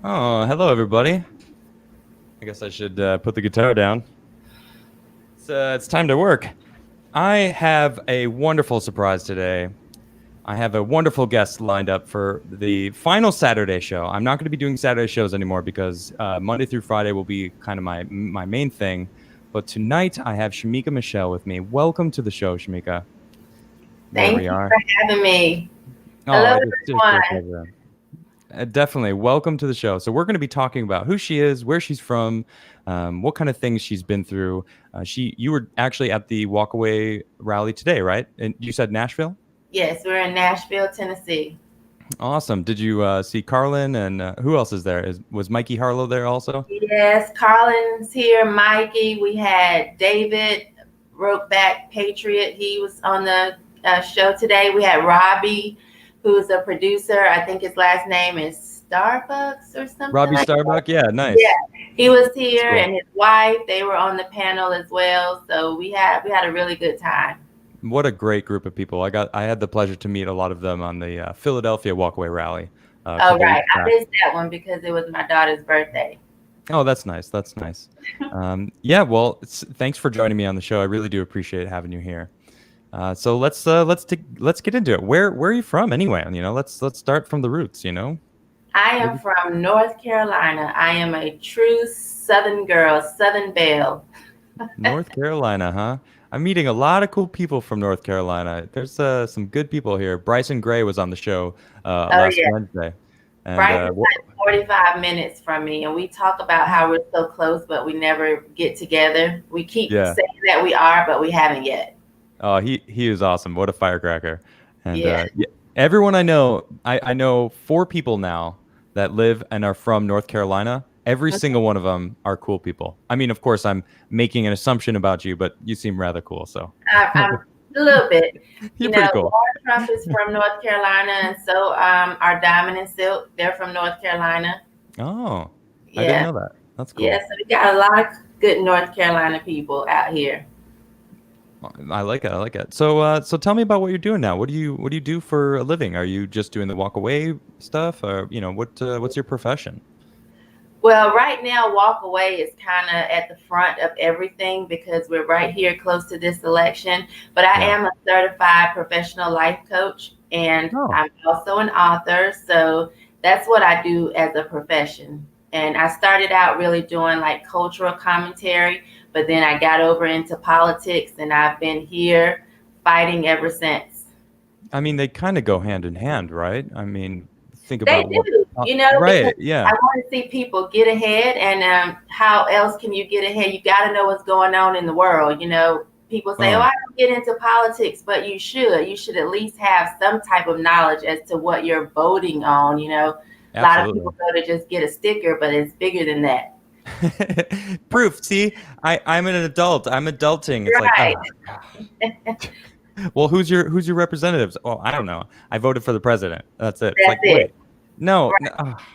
Oh, hello everybody. I guess I should put the guitar down. It's time to work. I have a wonderful surprise today. I have a wonderful guest lined up for the final Saturday show. I'm not going to be doing Saturday shows anymore because Monday through Friday will be kind of my main thing. But tonight I have Shemeka Michelle with me. Welcome to the show, Shemeka. There we Thank you are. for having me. Oh, Hello, it's a great everyone. pleasure. Definitely. Welcome to the show. So we're going to be talking about who she is, where she's from, what kind of things she's been through. You were actually at the Walkaway rally today, right? And you said Nashville. Yes, we're in Nashville, Tennessee. Awesome. Did you see Carlin and who else is there? Was Mikey Harlow there also? Yes, Carlin's here, Mikey. We had David, Brokeback Patriot. He was on the show today. We had Robbie, who's a producer. I think his last name is Starbucks or something Robbie like that. Starbuck. Yeah, Yeah, nice. he was That's here, cool. and his wife. They were on the panel as well. So we had a really good time. What a great group of people. I had the pleasure to meet a lot of them on the Philadelphia Walkaway rally a Oh, couple right. weeks I back. missed that one because it was my daughter's birthday. Oh, that's nice. That's nice. Yeah, well, thanks for joining me on the show. I really do appreciate having you here. So let's get into it. Where are you from anyway? Let's start from the roots. I Where am you- from North Carolina. I am a true Southern girl, Southern Belle. North Carolina, huh? I'm meeting a lot of cool people from North Carolina. There's some good people here. Bryson Gray was on the show Oh, last yeah. Wednesday, and Bryce is like 45 minutes from me, and we talk about how we're so close, but we never get together. We keep yeah. saying that we are, but we haven't yet. Oh, he is awesome. What a firecracker. And Yeah. yeah, everyone I know, I know four people now that live and are from North Carolina. Every single one of them are cool people. I mean, of course, I'm making an assumption about you, but you seem rather cool. So I'm a little bit. you're pretty cool. Laura Trump is from North Carolina, and so are Diamond and Silk. They're from North Carolina. Oh, I didn't Yeah. know that. That's Yeah. cool. So we got a lot of good North Carolina people out here. I like it. I like it. So tell me about what you're doing now. What do you do for a living? Are you just doing the walk away stuff, or what's your profession? Well, right now, Walk Away is kind of at the front of everything because we're right here close to this election. But I Yeah. am a certified professional life coach, and Oh, I'm also an author. So that's what I do as a profession. And I started out really doing like cultural commentary, but then I got over into politics, and I've been here fighting ever since. I mean, they kind of go hand in hand, right? I mean, think They about what. do, because Right. I Yeah. want to see people get ahead. And how else can you get ahead? You got to know what's going on in the world. People say, "Oh, Oh, I don't get into politics," but you should. You should at least have some type of knowledge as to what you're voting on. A lot of absolutely. people go to just get a sticker, but it's bigger than that. Proof. See, I'm an adult. I'm adulting. It's like, Right. oh, well, who's your representatives? Oh, I don't know. I voted for the president. That's it. It's That's like, wait, it. no, no Right. ah,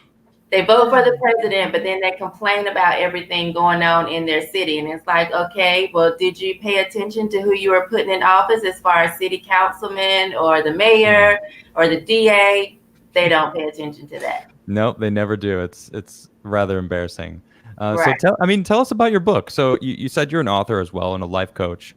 They vote for the president, but then they complain about everything going on in their city. And it's like, okay, well, did you pay attention to who you were putting in office as far as city councilman or the mm. mayor or the DA? They don't pay attention to that. No, they never do. It's rather embarrassing. So Right. tell us about your book. So you said you're an author as well and a life coach.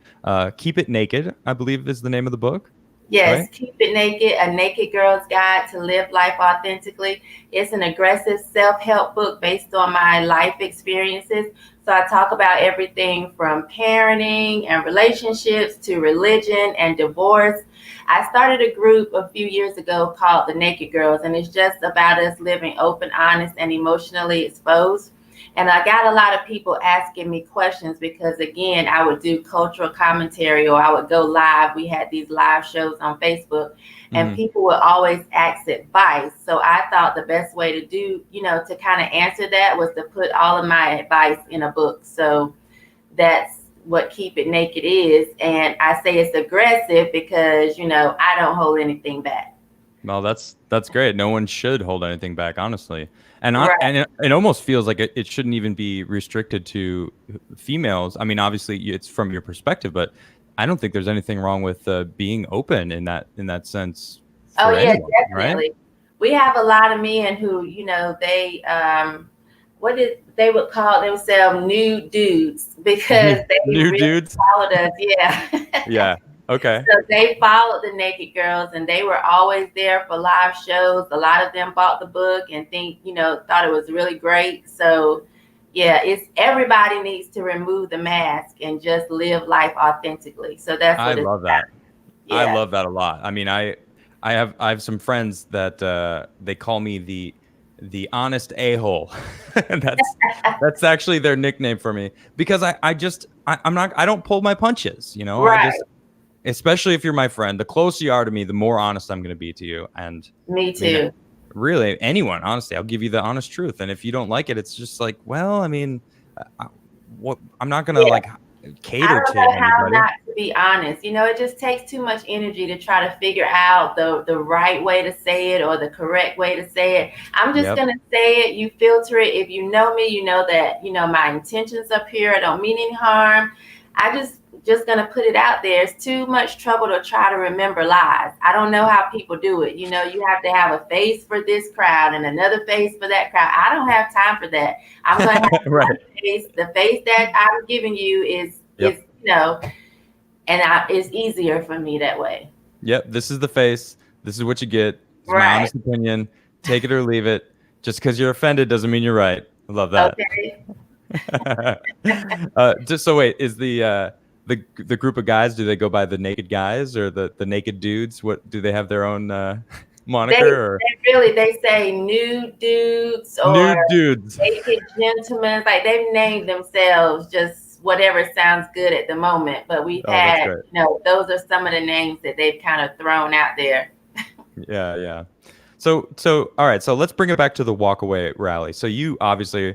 Keep It Naked, I believe, is the name of the book, Yes, right? Keep It Naked, a naked girl's guide to live life authentically. It's an aggressive self-help book based on my life experiences. So I talk about everything from parenting and relationships to religion and divorce. I started a group a few years ago called The Naked Girls, and it's just about us living open, honest, and emotionally exposed. And I got a lot of people asking me questions because, again, I would do cultural commentary or I would go live. We had these live shows on Facebook, and Hmm. people would always ask advice. So I thought the best way to do, to kind of answer that was to put all of my advice in a book. So that's what Keep It Naked is. And I say it's aggressive because, I don't hold anything back. Well, that's great. No one should hold anything back, honestly. Right. And it almost feels like it shouldn't even be restricted to females. I mean, obviously, it's from your perspective, but I don't think there's anything wrong with being open in that sense for yeah, anyone, right? definitely. We have a lot of men who, they what did they would call themselves new dudes because they New really dudes. followed us. Yeah. Yeah. Okay. So they followed the Naked Girls and they were always there for live shows. A lot of them bought the book and thought it was really great. So yeah, it's everybody needs to remove the mask and just live life authentically. So that's I what it's love that. about. I Yeah. love that a lot. I mean, I have some friends that they call me the honest a-hole. That's actually their nickname for me because I'm not I don't pull my punches, you know. I Right. just, especially if you're my friend, the closer you are to me, the more honest I'm going to be to you. And Me I mean, too. really, anyone, honestly, I'll give you the honest truth. And if you don't like it, it's just like, well, I mean, what, I'm not going to Yeah. like I cater don't to know how anybody. not to be honest. It just takes too much energy to try to figure out the right way to say it or the correct way to say it. I'm just Yep. gonna say it. You filter it. If you know me, you know that my intentions up here. I don't mean any harm. I just gonna put it out there. It's too much trouble to try to remember lies. I don't know how people do it. You have to have a face for this crowd and another face for that crowd. I don't have time for that. I'm gonna have Right. one face. The face that I'm giving you is Yep. it's easier for me that way. Yep. This is the face. This is what you get. It's my Right. honest opinion. Take it or leave it. Just because you're offended doesn't mean you're right. I love that. Okay. Just so wait, is the group of guys, do they go by the naked guys or the naked dudes? What do they have their own They, moniker or they say nude dudes or nude dudes? naked gentlemen. Like they've named themselves just whatever sounds good at the moment. But we've Oh, that's had, great. those are some of the names that they've kind of thrown out there. Yeah, yeah. So all right, so let's bring it back to the walkaway rally. So you obviously,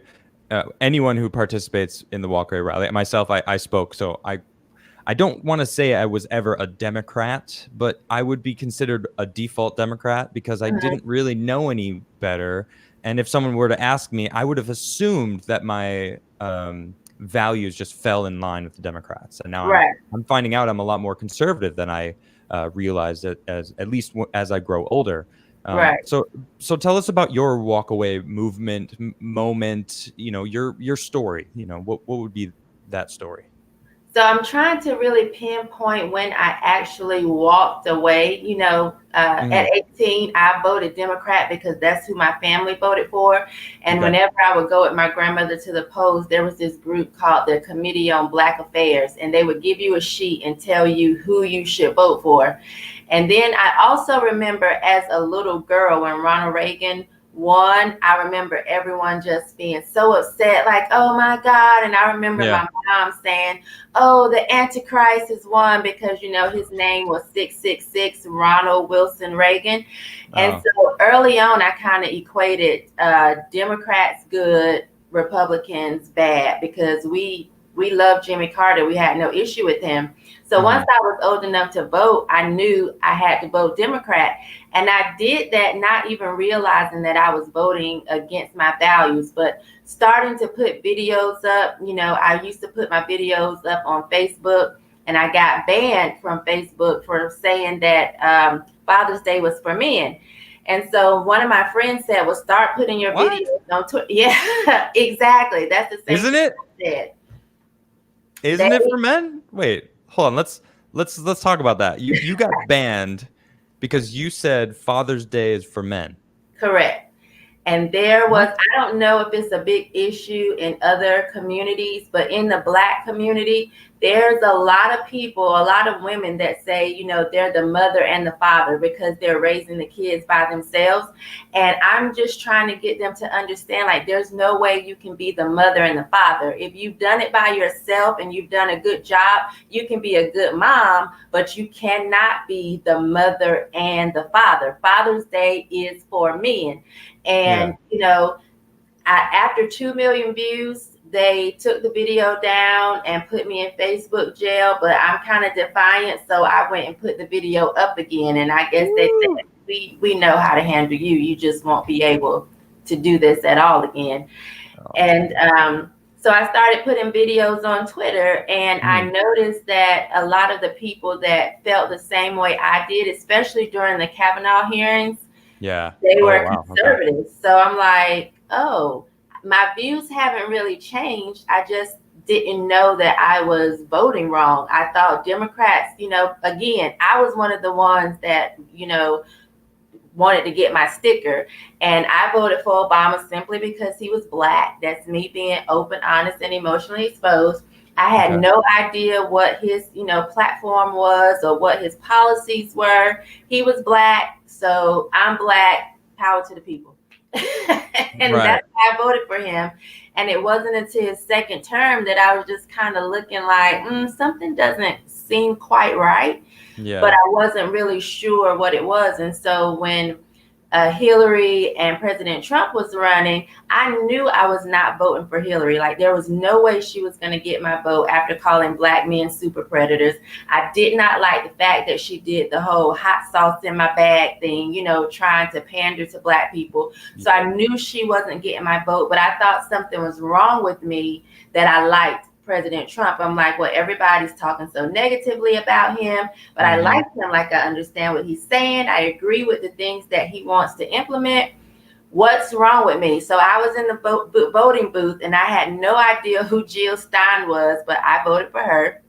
anyone who participates in the walkaway rally, myself, I spoke, so I don't want to say I was ever a Democrat, but I would be considered a default Democrat because I Mhm. didn't really know any better. And if someone were to ask me, I would have assumed that my values just fell in line with the Democrats. And now Right. I'm finding out I'm a lot more conservative than I realized it, as at least as I grow older. Right. So tell us about your walkaway movement moment. Your story. What would be that story? So I'm trying to really pinpoint when I actually walked away. At Mhm. 18, I voted Democrat because that's who my family voted for. And Okay. whenever I would go with my grandmother to the polls, there was this group called the Committee on Black Affairs, and they would give you a sheet and tell you who you should vote for. And then I also remember as a little girl when Ronald Reagan won, I remember everyone just being so upset, like, oh my God. And I remember Yeah. my mom saying, oh, the Antichrist has won because, his name was 666 Ronald Wilson Reagan. And Oh. so early on, I kind of equated Democrats good, Republicans bad, because we loved Jimmy Carter. We had no issue with him. So once I was old enough to vote, I knew I had to vote Democrat. And I did that not even realizing that I was voting against my values, but starting to put videos up. I used to put my videos up on Facebook, and I got banned from Facebook for saying that Father's Day was for men. And so one of my friends said, well, start putting your What? videos on Twitter. Yeah, exactly. That's the same Isn't thing it? I said. Isn't it for men? Wait, hold on. Let's talk about that. You got banned because you said Father's Day is for men. Correct. And there was, What? I don't know if it's a big issue in other communities, but in the Black community, there's a lot of people, a lot of women that say, they're the mother and the father because they're raising the kids by themselves. And I'm just trying to get them to understand, like, there's no way you can be the mother and the father. If you've done it by yourself and you've done a good job, you can be a good mom, but you cannot be the mother and the father. Father's Day is for men. And, after 2 million views, they took the video down and put me in Facebook jail, but I'm kind of defiant. So I went and put the video up again. And I guess they said, we know how to handle you. You just won't be able to do this at all again. Oh, And so So I started putting videos on Twitter, and I noticed that a lot of the people that felt the same way I did, especially during the Kavanaugh hearings, they were wow. conservative. Okay. So I'm like, oh, my views haven't really changed. I just didn't know that I was voting wrong. I thought Democrats, again, I was one of the ones that, wanted to get my sticker, and I voted for Obama simply because he was Black. That's me being open, honest, and emotionally exposed. I had no idea what his, platform was or what his policies were. He was Black, so I'm Black. Power to the people. And that's why I voted for him. And it wasn't until his second term that I was just kind of looking like, something doesn't seem quite right. But I wasn't really sure what it was. And so when Hillary and President Trump was running, I knew I was not voting for Hillary. Like, there was no way she was going to get my vote after calling Black men super predators. I did not like the fact that she did the whole hot sauce in my bag thing, trying to pander to Black people. So I knew she wasn't getting my vote, but I thought something was wrong with me that I liked President Trump. I'm like, well, everybody's talking so negatively about him, but I like him. Like, I understand what he's saying. I agree with the things that he wants to implement. What's wrong with me? So I was in the voting booth, and I had no idea who Jill Stein was, but I voted for her.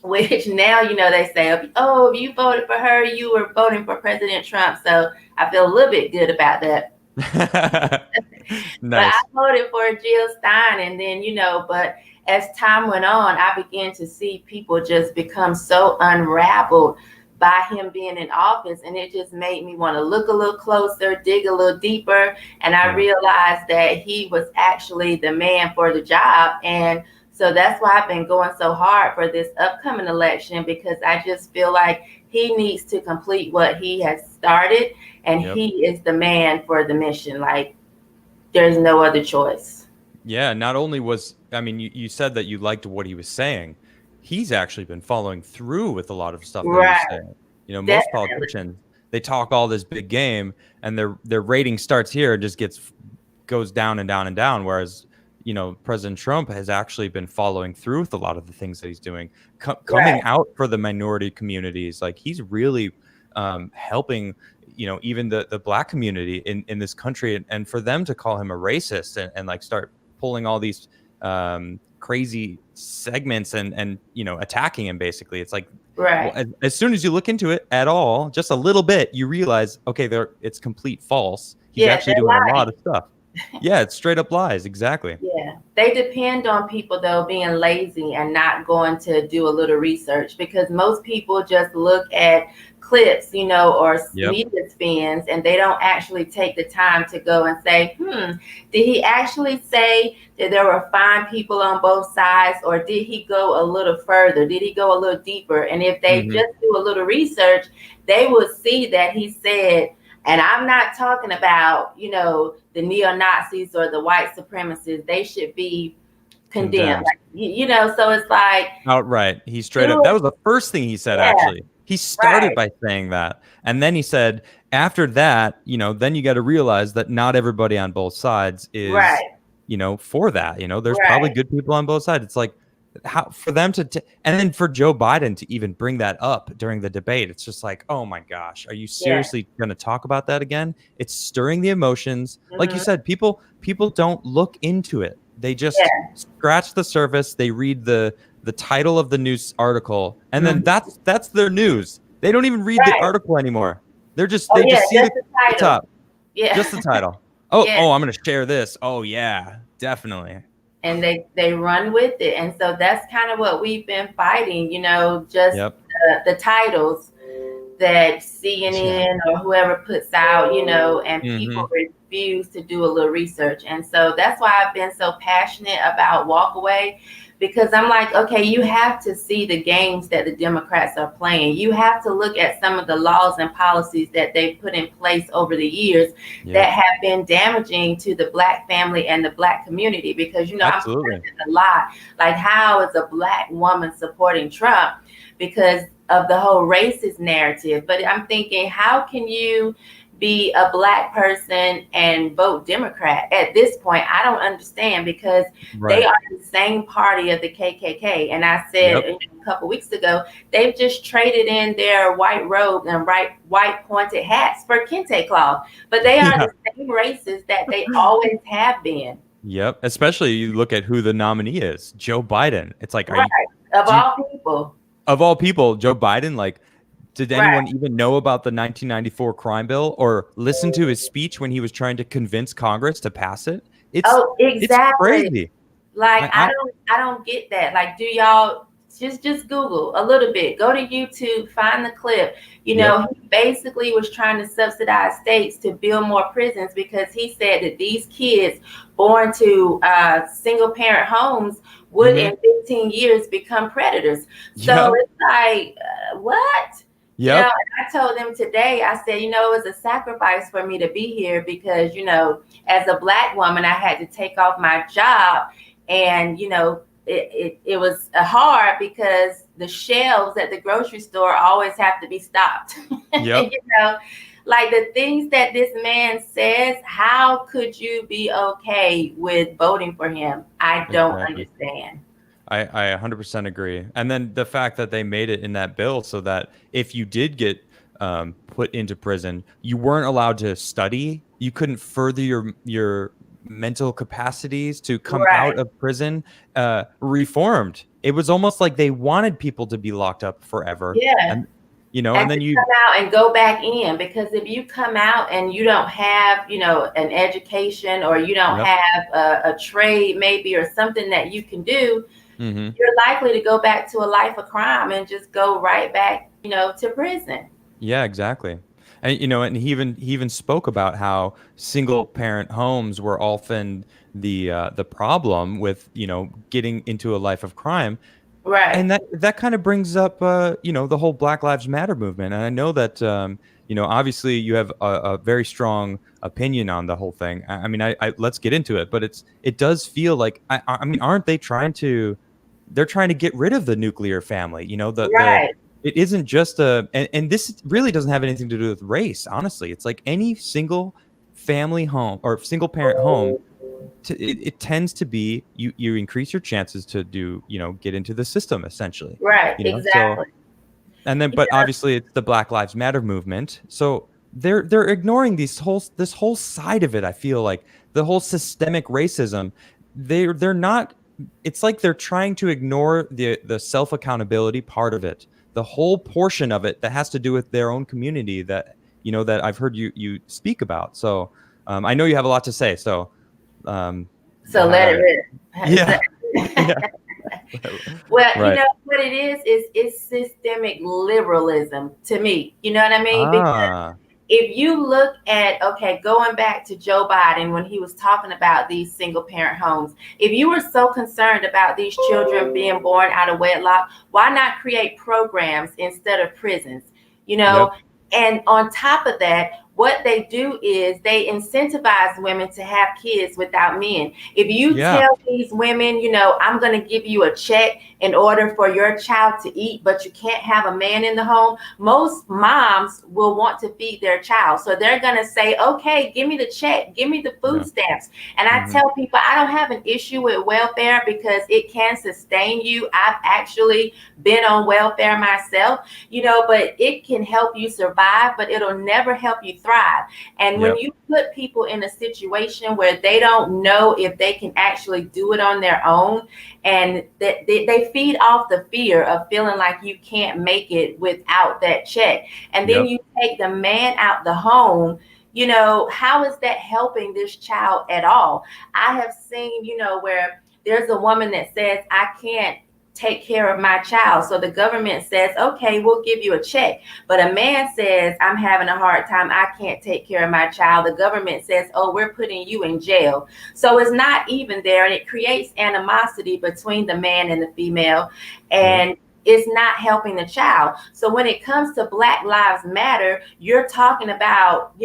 Which now, they say, oh, if you voted for her, you were voting for President Trump. So I feel a little bit good about that. Nice. But I voted for Jill Stein, and then, but as time went on, I began to see people just become so unraveled by him being in office. And it just made me want to look a little closer, dig a little deeper. And I realized that he was actually the man for the job. And so that's why I've been going so hard for this upcoming election, because I just feel like he needs to complete what he has started. And he is the man for the mission. Like, there's no other choice. Yeah, not only you said that you liked what he was saying. He's actually been following through with a lot of stuff that he's saying. Most politicians, they talk all this big game, and their rating starts here and just goes down and down and down. Whereas, President Trump has actually been following through with a lot of the things that he's doing, coming out for the minority communities. Like, he's really helping, even the Black community in this country, and for them to call him a racist and like start pulling all these crazy segments and attacking him, basically. It's like, well, as soon as you look into it at all, just a little bit, you realize, okay, it's complete false. He's actually doing a lot of stuff. Yeah, it's straight up lies. Exactly. Yeah. They depend on people, though, being lazy and not going to do a little research, because most people just look at clips, or media spins, and they don't actually take the time to go and say, did he actually say that there were fine people on both sides, or did he go a little further? Did he go a little deeper? And if they just do a little research, they will see that he said, and I'm not talking about, the neo-Nazis or the white supremacists. They should be condemned. Like, so it's like outright. He straight up. That was the first thing he said. Actually, he started by saying that, and then he said, after that, then you got to realize that not everybody on both sides is, for that. There's probably good people on both sides. It's like, how for them to and then for Joe Biden to even bring that up during the debate, it's just like, oh my gosh, are you seriously going to talk about that again? It's stirring the emotions. Like you said, people don't look into it. They just scratch the surface. They read the title of the news article, and then that's their news. They don't even read the article anymore. They just see the top. Just the title. Oh, I'm going to share this. Oh yeah, definitely. And they run with it. And so that's kind of what we've been fighting, just the titles that CNN or whoever puts out, and people refuse to do a little research. And so that's why I've been so passionate about Walkaway, because I'm like, okay, you have to see the games that the Democrats are playing. You have to look at some of the laws and policies that they've put in place over the years that have been damaging to the Black family and the Black community. Because, I'm saying a lot, like, how is a Black woman supporting Trump? Because of the whole racist narrative. But I'm thinking, how can you be a Black person and vote Democrat? At this point, I don't understand, because they Right. are the same party of the KKK. And I said, Yep. a couple weeks ago, they've just traded in their white robes and white pointed hats for kente cloth, but they are Yeah. the same races that they always have been. Yep. Especially you look at who the nominee is, Joe Biden. It's like, Right. Of do you, all people. of all people, Joe Biden, like, did anyone Right. even know about the 1994 crime bill or listen to his speech when he was trying to convince Congress to pass it? Oh, It's exactly. crazy. Like, I I don't get that. Like, do y'all just Google a little bit, go to YouTube, find the clip. Yep. He basically was trying to subsidize states to build more prisons, because he said that these kids born to single parent homes would Mm-hmm. in 15 years become predators. So Yep. it's like, what? And Yep. I told them today, I said, it was a sacrifice for me to be here, because, as a Black woman, I had to take off my job. And, it was hard, because the shelves at the grocery store always have to be stocked. Yep. Like the things that this man says, how could you be okay with voting for him? I don't Exactly. understand. I 100% agree. And then the fact that they made it in that bill so that if you did get put into prison, you weren't allowed to study. You couldn't further your mental capacities to come Right. out of prison reformed. It was almost like they wanted people to be locked up forever. Yeah. And And and then to you come out and go back in, because if you come out and you don't have, an education, or you don't yep. have a trade maybe, or something that you can do, Hmm. you're likely to go back to a life of crime and just go right back, to prison. Yeah, exactly. And and he even spoke about how single parent homes were often the problem with getting into a life of crime, and Right. that kind of brings up the whole Black Lives Matter movement. And I know that obviously you have a very strong opinion on the whole thing. I mean, I let's get into it, but it does feel like I mean, aren't they trying to they're trying to get rid of the nuclear family? The Right. it isn't just and this really doesn't have anything to do with race. Honestly, it's like any single family home or single parent home, it tends to be you increase your chances to do get into the system essentially. Right. So Exactly. and then but obviously it's the Black Lives Matter movement, so they're ignoring this whole side of it. I feel like the whole systemic racism, they're not, it's like they're trying to ignore the self accountability part of it, the whole portion of it that has to do with their own community that that I've heard you speak about. So I know you have a lot to say, so So have let at it it. Yeah. rip. Yeah. Well, Right. what it is it's systemic liberalism to me. You know what I mean? Because Ah. if you look at, okay, going back to Joe Biden when he was talking about these single parent homes, if you were so concerned about these children being born out of wedlock, why not create programs instead of prisons? You know, Yep. and on top of that, what they do is they incentivize women to have kids without men. If you Yeah. tell these women, I'm going to give you a check in order for your child to eat, but you can't have a man in the home, most moms will want to feed their child. So they're going to say, okay, give me the check, give me the food Yeah. stamps. And I Hmm. tell people, I don't have an issue with welfare, because it can sustain you. I've actually been on welfare myself, but it can help you survive, but it'll never help you thrive. And when Yep. you put people in a situation where they don't know if they can actually do it on their own, and that they feed off the fear of feeling like you can't make it without that check, and then Yep. you take the man out the home, how is that helping this child at all? I have seen, where there's a woman that says, I can't take care of my child. So the government says, okay, we'll give you a check. But a man says, I'm having a hard time, I can't take care of my child. The government says, oh, we're putting you in jail. So it's not even there. And it creates animosity between the man and the female. Yep. And it's not helping the child. So when it comes to Black Lives Matter, you're talking about,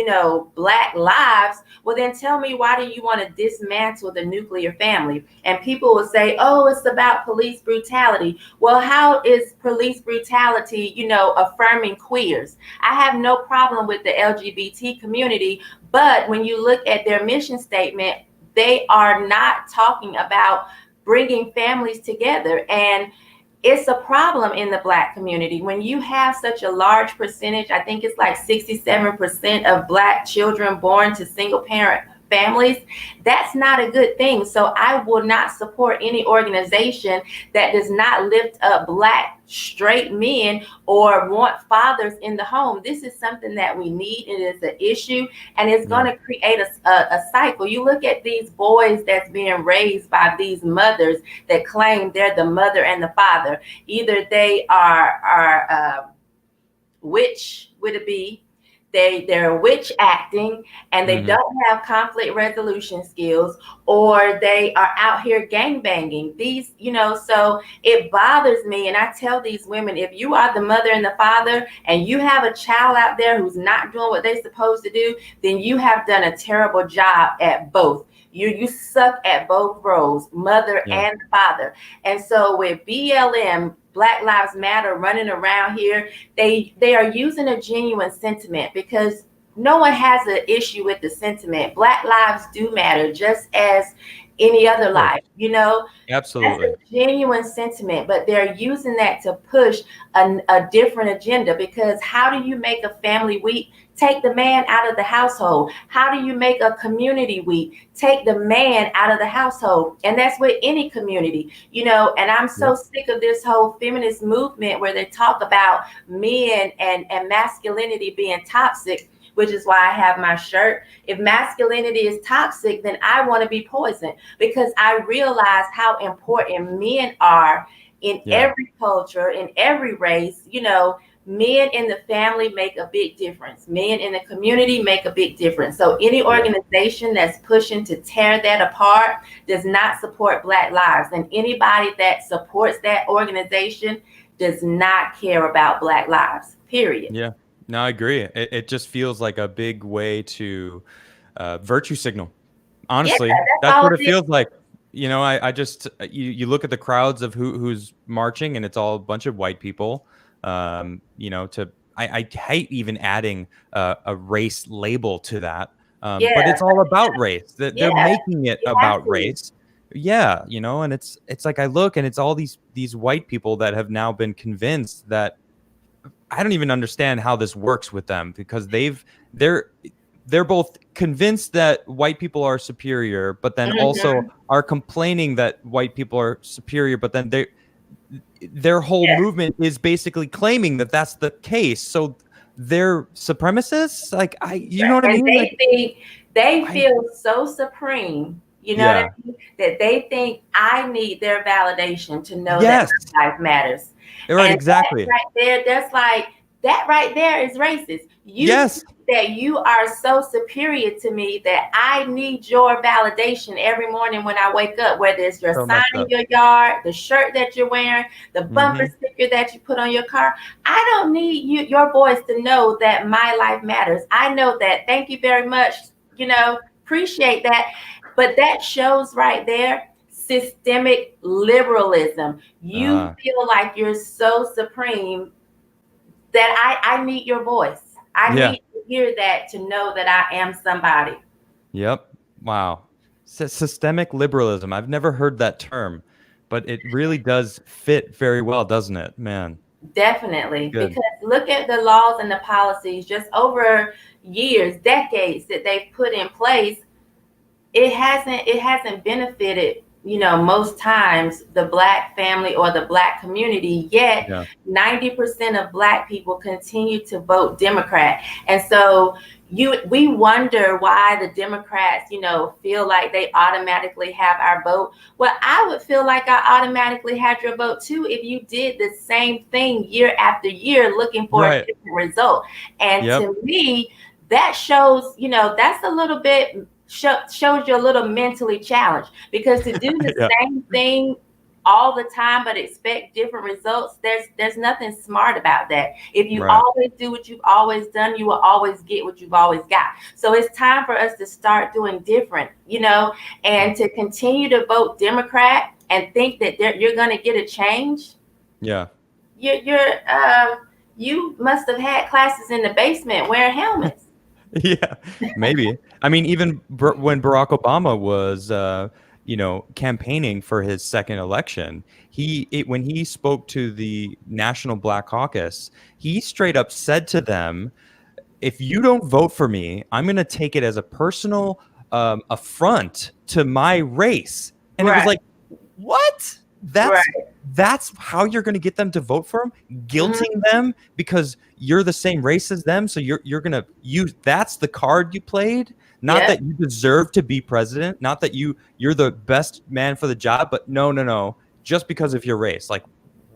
Black lives. Well, then tell me, why do you want to dismantle the nuclear family? And people will say, oh, it's about police brutality. Well, how is police brutality, affirming queers? I have no problem with the LGBT community, but when you look at their mission statement, they are not talking about bringing families together. And it's a problem in the Black community when you have such a large percentage. I think it's like 67% of Black children born to single parent families. That's not a good thing. So I will not support any organization that does not lift up Black straight men or want fathers in the home. This is something that we need. It is an issue, and it's going to create a cycle. You look at these boys that's being raised by these mothers that claim they're the mother and the father. Either they are witch with a B, they're witch acting, and they don't have conflict resolution skills, or they are out here gang banging. These, so it bothers me. And I tell these women, if you are the mother and the father and you have a child out there who's not doing what they're supposed to do, then you have done a terrible job at both. You suck at both roles, mother and father. And so with BLM, Black Lives Matter, running around here, they are using a genuine sentiment, because no one has an issue with the sentiment. Black lives do matter just as any other life, Absolutely. That's a genuine sentiment, but they're using that to push a different agenda. Because how do you make a family weak? Take the man out of the household. How do you make a community weak? Take the man out of the household. And that's with any community, and I'm so sick of this whole feminist movement where they talk about men and masculinity being toxic, which is why I have my shirt. If masculinity is toxic, then I want to be poisoned, because I realize how important men are in every culture, in every race. Men in the family make a big difference. Men in the community make a big difference. So any organization that's pushing to tear that apart does not support Black lives. And anybody that supports that organization does not care about Black lives, period. Yeah, no, I agree. It just feels like a big way to virtue signal. Honestly, that's what it feels like. I just, you look at the crowds of who's marching, and it's all a bunch of white people. I hate even adding a race label to that, but it's all about race. They're making it about race. Yeah, and it's like I look, and it's all these white people that have now been convinced that I don't even understand how this works with them, because they're both convinced that white people are superior, but then also are complaining that white people are superior, but then their whole movement is basically claiming that that's the case. So they're supremacists. Like you know what I mean? They feel so supreme. What I mean? That they think I need their validation to know that my life matters. Right, and exactly. That right there is racist. That you are so superior to me that I need your validation every morning when I wake up, whether it's your sign in your yard, the shirt that you're wearing, the bumper sticker that you put on your car. I don't need your voice to know that my life matters. I know that. Thank you very much. Appreciate that. But that shows right there systemic liberalism. You feel like you're so supreme that I need your voice. I need to hear that to know that I am somebody. Yep. Wow. Systemic liberalism. I've never heard that term, but it really does fit very well, doesn't it, man? Definitely. Good. Because look at the laws and the policies just over years, decades that they've put in place. It hasn't benefited, most times the Black family or the Black community, yet 90% of Black people continue to vote Democrat. And so we wonder why the Democrats, feel like they automatically have our vote. Well, I would feel like I automatically had your vote too if you did the same thing year after year looking for a different result. And to me, that shows, that's a little bit shows you a little mentally challenged, because to do the same thing all the time but expect different results, there's nothing smart about that. If you Right. always do what you've always done, you will always get what you've always got. So it's time for us to start doing different, and to continue to vote Democrat and think that you're going to get a change. Yeah. You must have had classes in the basement wearing helmets. Yeah, maybe. I mean, even when Barack Obama was, campaigning for his second election, when he spoke to the National Black Caucus, he straight up said to them, "If you don't vote for me, I'm going to take it as a personal affront to my race." And it was Right. like, what? That's Right. that's how you're going to get them to vote for him, guilting them because you're the same race as them. So you're going to use that's the card you played. Not Yeah. that you deserve to be president, not that you're the best man for the job, but no, just because of your race. Like,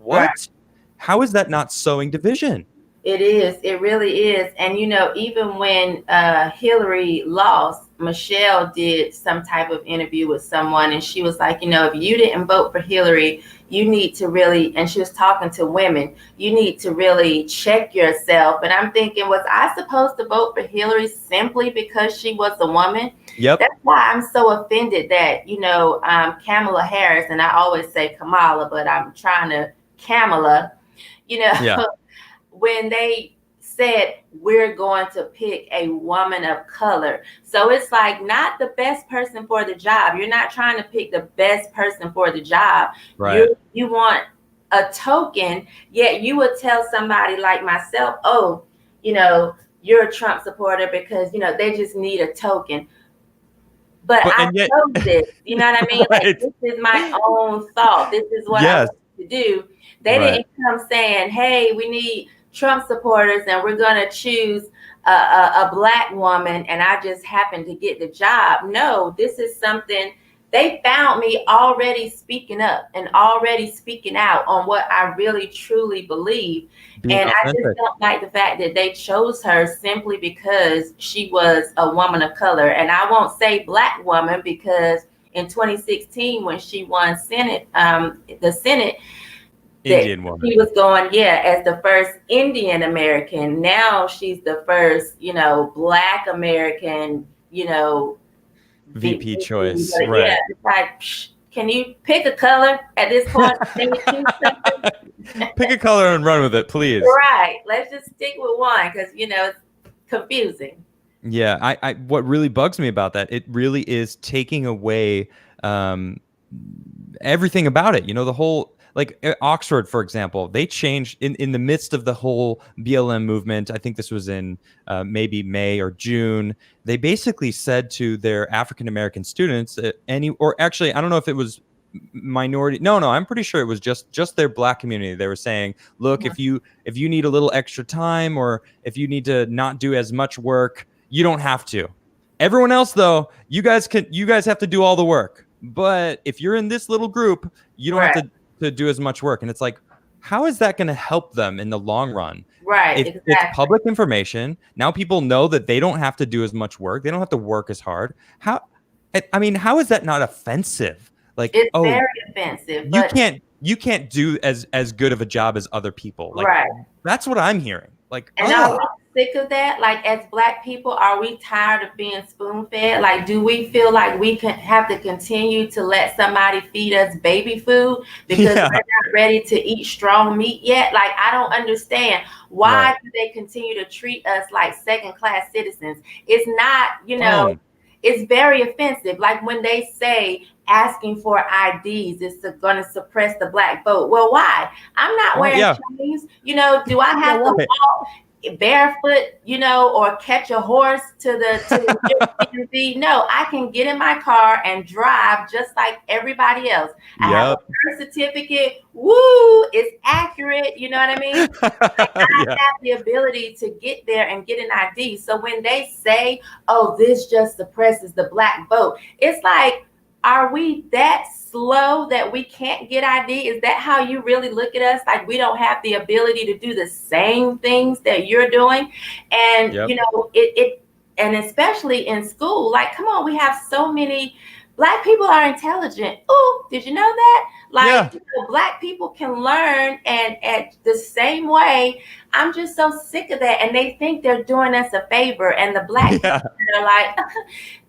Right. what? How is that not sowing division? It is. It really is. And even when Hillary lost, Michelle did some type of interview with someone, and she was like, if you didn't vote for Hillary, you need to really, and she was talking to women, you need to really check yourself. And I'm thinking, was I supposed to vote for Hillary simply because she was a woman? Yep. That's why I'm so offended that, Kamala Harris, and I always say Kamala, but I'm trying to Kamala, Yeah. when they said we're going to pick a woman of color. So it's like not the best person for the job. You're not trying to pick the best person for the job. Right. You want a token, yet you would tell somebody like myself, oh, you're a Trump supporter because, they just need a token. But I chose this, you know what I mean? Right. Like, this is my own thought. This is what I want to do. They didn't come saying, hey, we need Trump supporters and we're going to choose a black woman and I just happened to get the job. No, this is something they found me already speaking up and already speaking out on what I really truly believe. And I just don't like the fact that they chose her simply because she was a woman of color. And I won't say black woman because in 2016, when she won the Senate, Indian woman. She was going, as the first Indian American. Now she's the first, Black American, VP choice. But right. Yeah, it's like, can you pick a color at this point? Pick a color and run with it, please. Right. Let's just stick with one because, it's confusing. Yeah, I what really bugs me about that, it really is taking away everything about it. The whole, like Oxford, for example, they changed in the midst of the whole BLM movement. I think this was in maybe May or June. They basically said to their African American students, actually, I don't know if it was minority. No, I'm pretty sure it was just their black community. They were saying, look, if you need a little extra time or if you need to not do as much work, you don't have to. Everyone else, though, you guys have to do all the work. But if you're in this little group, you don't have to do as much work. And it's like, how is that going to help them in the long run? Right. Exactly. It's public information. Now people know that they don't have to do as much work. They don't have to work as hard. How is that not offensive? Like, it's very offensive. You can't do as good of a job as other people. Like, right. That's what I'm hearing. Like, and are we sick of that? Like, as Black people, are we tired of being spoon-fed? Like, do we feel like we can have to continue to let somebody feed us baby food because we're not ready to eat strong meat yet? Like, I don't understand. Why do they continue to treat us like second-class citizens? It's not, it's very offensive. Like when they say asking for IDs is going to suppress the Black vote. Well, why? I'm not wearing chains. Do I have to walk barefoot, or catch a horse to the DMV? No, I can get in my car and drive just like everybody else. I have a birth certificate. Woo, it's accurate. You know what I mean? I have the ability to get there and get an ID. So when they say, oh, this just suppresses the Black vote, it's like, are we that slow that we can't get ID? Is that how you really look at us? Like we don't have the ability to do the same things that you're doing? And, and especially in school, like, come on, we have so many Black people are intelligent. Oh, did you know that? Yeah. Like, Black people can learn, and at the same way, I'm just so sick of that. And they think they're doing us a favor. And the Black Yeah. people are like,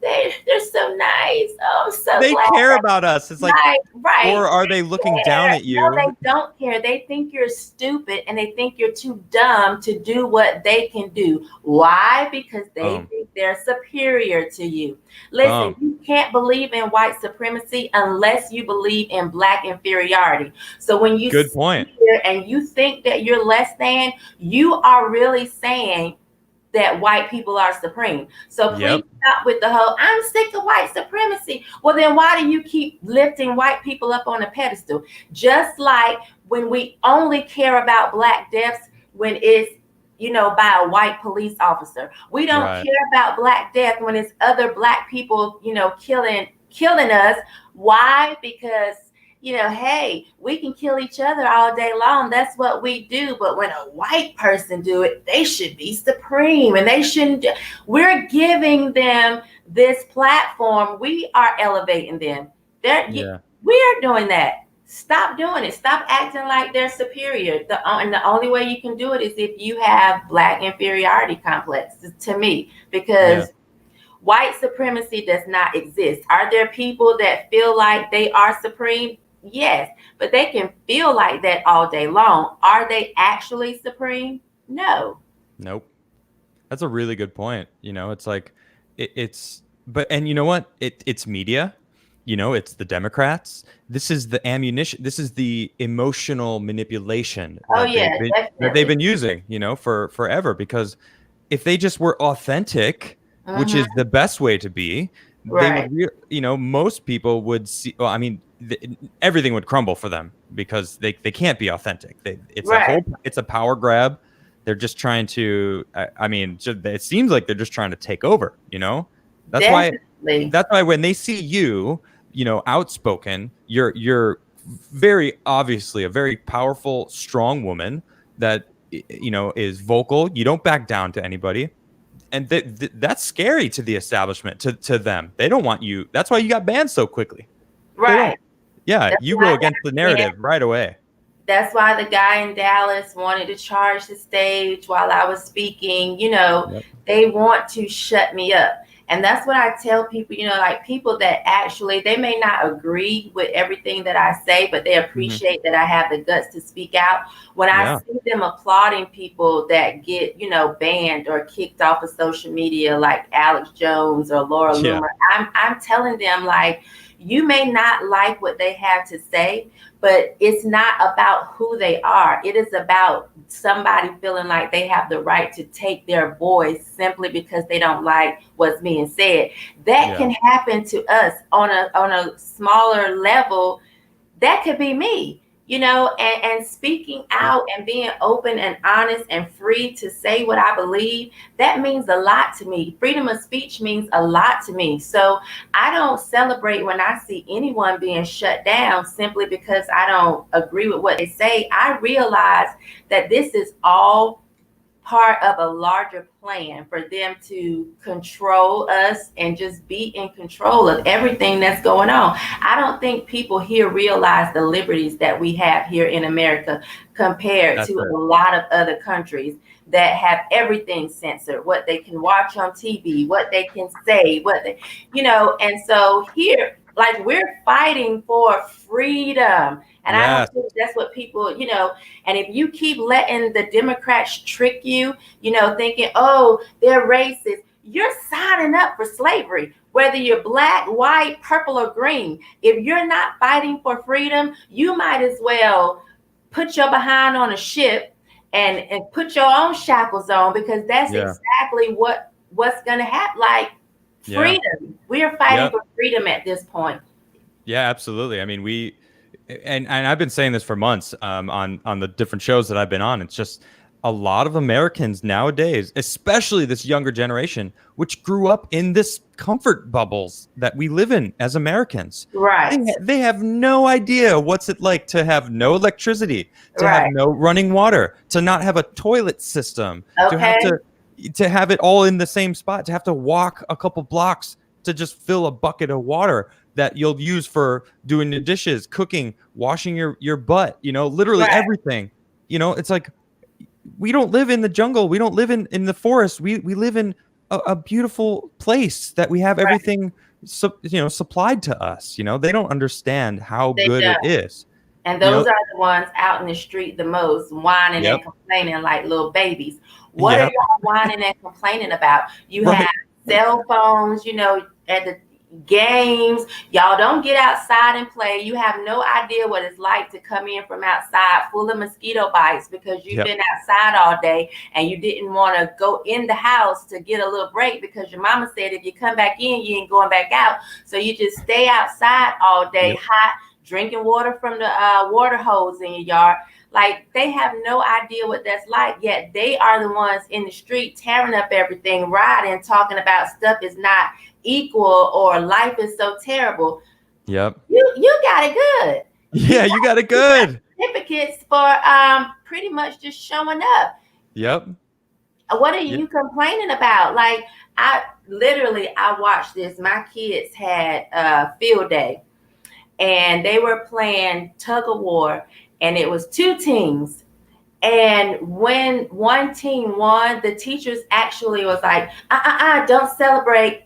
they're so nice. Oh, I'm so They glad. care about us. It's like, Right. or are they looking down Care. at No, you? they don't care. They think you're stupid, and they think you're too dumb to do what they can do. Why? Because they Boom. think they're superior to you. Listen, Boom. you can't believe in white supremacy unless you believe in Black inferiority. So when you Good sit point. here and you think that you're less than, you are really saying that white people are supreme. So please Yep. stop with the whole, I'm sick of white supremacy. Well, then why do you keep lifting white people up on a pedestal? Just like when we only care about Black deaths when it's, by a white police officer. We don't Right. care about Black death when it's other Black people, killing us. Why? Because hey, we can kill each other all day long. That's what we do. But when a white person do it, they should be supreme, and they shouldn't. We're giving them this platform. We are elevating them. Yeah. We are doing that. Stop doing it. Stop acting like they're superior. And the only way you can do it is if you have Black inferiority complex, to me, because Yeah. white supremacy does not exist. Are there people that feel like they are supreme? Yes, but they can feel like that all day long. Are they actually supreme? No. Nope. That's a really good point. It's like but and you know what? It's media. It's the Democrats. This is the ammunition. This is the emotional manipulation Oh that yeah, they've definitely. been using, for forever. Because if they just were authentic, which Hmm. is the best way to be, they would, Right. most people would see. Well, I mean, everything would crumble for them because they can't be authentic. Right. It's a power grab. They're just trying to. I mean, it seems like they're just trying to take over. That's why. Definitely. That's why when they see you, outspoken, you're very obviously a very powerful, strong woman that is vocal. You don't back down to anybody, and that's scary to the establishment, to them. They don't want you. That's why you got banned so quickly. They don't. Right. Yeah, That's you why go I against the got banned. narrative right away. That's why the guy in Dallas wanted to charge the stage while I was speaking. Yep. They want to shut me up. And that's what I tell people, like people that actually, they may not agree with everything that I say, but they Hmm. appreciate that I have the guts to speak out. When I Yeah. see them applauding people that get, banned or kicked off of social media, like Alex Jones or Laura Yeah. Loomer, I'm telling them, like, you may not like what they have to say, but it's not about who they are. It is about somebody feeling like they have the right to take their voice simply because they don't like what's being said. That Yeah. can happen to us on a smaller level. That could be me, and speaking Yeah. out and being open and honest and free to say what I believe. That means a lot to me. Freedom of speech means a lot to me. So I don't celebrate when I see anyone being shut down simply because I don't agree with what they say. I realize that this is all part of a larger plan for them to control us and just be in control of everything that's going on. I don't think people here realize the liberties that we have here in America compared That's to it. a lot of other countries that have everything censored, what they can watch on TV, what they can say, and so here, like, we're fighting for freedom. And I Yes. don't think that's what people, and if you keep letting the Democrats trick you, thinking, oh, they're racist, you're signing up for slavery. Whether you're black, white, purple, or green, if you're not fighting for freedom, you might as well put your behind on a ship and put your own shackles on, because that's Yeah. exactly what's going to happen. Like, Yeah. freedom. We are fighting Yep. for freedom at this point. Yeah, absolutely. I mean, and I've been saying this for months, on the different shows that I've been on. It's just a lot of Americans nowadays, especially this younger generation, which grew up in this comfort bubbles that we live in as Americans. Right. They have no idea what's it like to have no electricity, to have Right. no running water, to not have a toilet system, Okay. to have it all in the same spot, to have to walk a couple blocks to just fill a bucket of water. that you'll use for doing the dishes, cooking, washing your butt, literally Right. everything. It's like we don't live in the jungle. We don't live in the forest. We live in a beautiful place that we have everything supplied to us. They don't understand how They good it don't. is. And You those know, are the ones out in the street the most, whining yep. and complaining like little babies. What are Yep. y'all whining and complaining about? You Right. have cell phones, at the games. Y'all don't get outside and play. You have no idea what it's like to come in from outside full of mosquito bites because you've Yep. been outside all day and you didn't want to go in the house to get a little break because your mama said if you come back in, you ain't going back out. So you just stay outside all day, Yep. hot, drinking water from the water hose in your yard. Like, they have no idea what that's like, yet they are the ones in the street tearing up everything, riding, talking about stuff is not equal or life is so terrible. Yep. You got it good. Yeah, you got it good. Certificates for pretty much just showing up. Yep. What are you complaining about? Like, I watched this. My kids had a field day and they were playing tug of war, and it was two teams. And when one team won, the teachers actually was like, don't celebrate.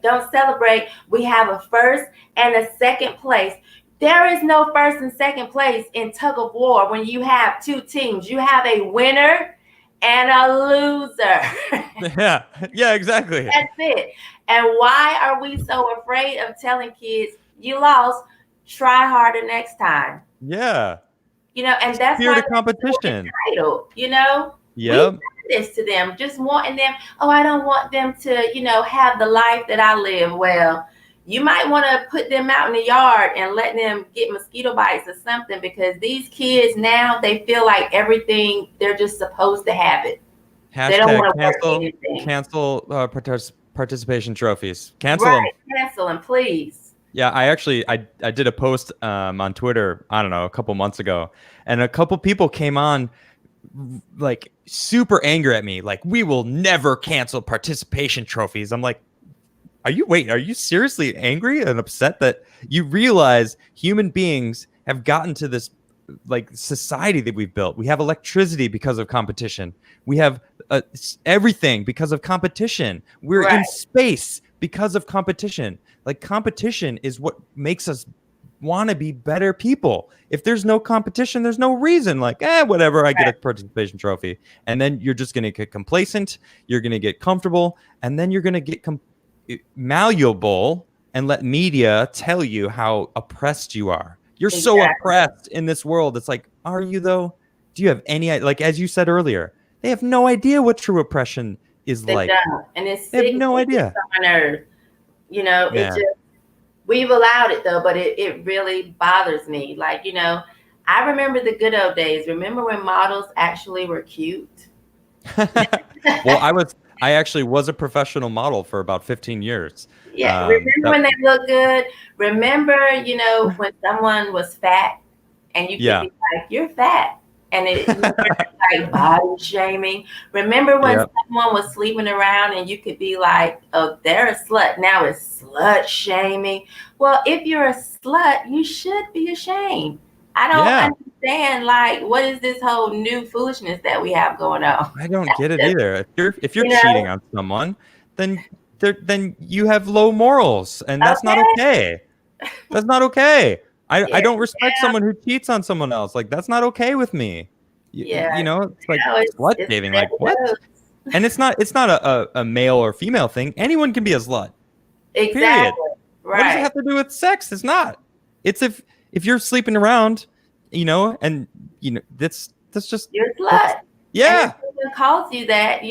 We have a first and a second place. There is no first and second place in tug of war when you have two teams. You have a winner and a loser. Yeah, exactly. That's it. And why are we so afraid of telling kids, you lost, try harder next time? Yeah. And that's Spirit why of competition. entitled, Yep. We do this to them, just wanting them, I don't want them to, have the life that I live. Well, you might want to put them out in the yard and let them get mosquito bites or something, because these kids now, they feel like everything, they're just supposed to have it. They don't want to cancel participation trophies. Cancel them. Cancel them, please. Yeah, I did a post on Twitter, I don't know, a couple months ago, and a couple people came on like super angry at me, like, we will never cancel participation trophies. I'm like, are you seriously angry and upset that you realize human beings have gotten to this like society that we've built? We have electricity because of competition. We have everything because of competition. We're in space because of competition. Like, competition is what makes us want to be better people. If there's no competition, there's no reason. Like, whatever, I get a participation trophy. And then you're just going to get complacent. You're going to get comfortable. And then you're going to get malleable and let media tell you how oppressed you are. You're so oppressed in this world. It's like, are you though? Do you have any, like, as you said earlier, they have no idea what true oppression is like. Don't. And they have no idea. It's just, we've allowed it though, but it really bothers me. Like, I remember the good old days. Remember when models actually were cute? Well, I actually was a professional model for about 15 years. Yeah. Remember when they looked good? Remember, when someone was fat and you could be like, you're fat. And it like body shaming. Remember when someone was sleeping around and you could be like, oh, they're a slut. Now it's slut shaming. Well, if you're a slut, you should be ashamed. I don't understand, like, what is this whole new foolishness that we have going on? I don't get it either. If you're cheating on someone, then you have low morals, and that's not okay. That's not okay. I don't respect someone who cheats on someone else. Like, that's not okay with me. It's like slut shaming. Like, what? And it's not a male or female thing. Anyone can be a slut. Exactly. Period. Right. What does it have to do with sex? It's not. It's if you're sleeping around, and that's just, you're a slut. Yeah. And if someone calls you that,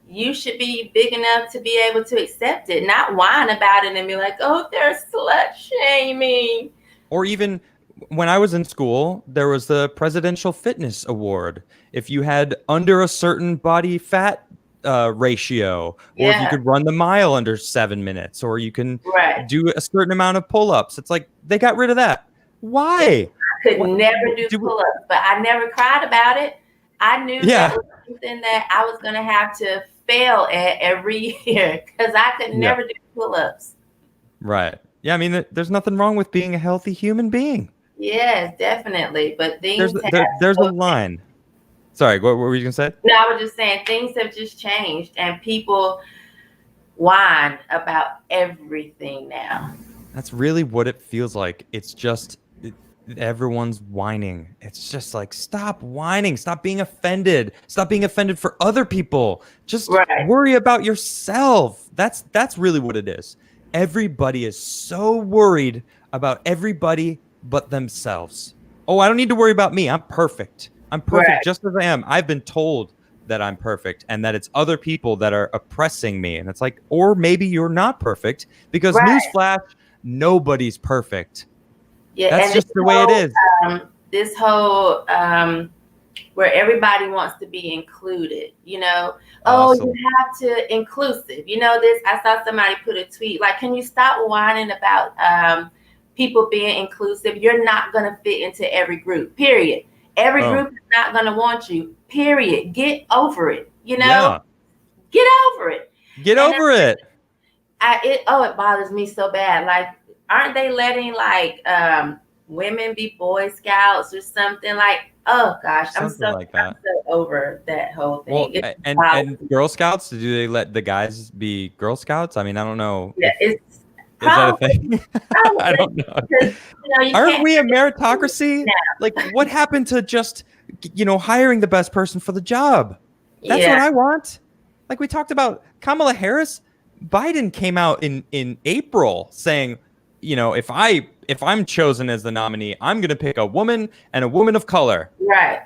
you should be big enough to be able to accept it, not whine about it and be like, oh, they're slut shaming. Or even when I was in school, there was the Presidential Fitness Award. If you had under a certain body fat ratio, or if you could run the mile under 7 minutes, or you can do a certain amount of pull-ups. It's like, they got rid of that. Why? I could never do pull-ups, but I never cried about it. I knew that was something that I was going to have to fail at every year, because I could never do pull-ups. Right. Yeah, I mean, there's nothing wrong with being a healthy human being. Yes, definitely. But There's things have there's a so line. Sorry, what were you gonna say? no, I was just saying things have just changed and people whine about everything now. That's really what it feels like. It's just everyone's whining. It's just like, stop whining. Stop being offended. Stop being offended for other people. Just Right, worry about yourself. That's really what it is. Everybody is so worried about everybody but themselves. Oh, I don't need to worry about me. I'm perfect. I'm perfect right, just as I am. I've been told that I'm perfect and that it's other people that are oppressing me. And it's like, or maybe you're not perfect because right. newsflash, nobody's perfect. Yeah, That's and just the way it is. this whole where everybody wants to be included, you know. Oh, you Awesome. have to inclusive. You know this. I saw somebody put a tweet like, "Can you stop whining about people being inclusive? You're not going to fit into every group. Period. Every Oh, group is not going to want you. Period. Get over it. You know, yeah. get over it." Get And over it. it bothers me so bad. Like, aren't they letting like women be Boy Scouts or something? Like, oh gosh, Something like I'm that. so over that whole thing. Well, It's and Girl Scouts, do they let the guys be Girl Scouts? I mean, I don't know yeah, if it's is that a probably thing? I don't know. because you Aren't can't we a have it meritocracy? now. Like, what happened to just, hiring the best person for the job? That's Yeah, what I want. Like we talked about Kamala Harris, Biden came out in April saying, if I'm chosen as the nominee, I'm going to pick a woman and a woman of color. right,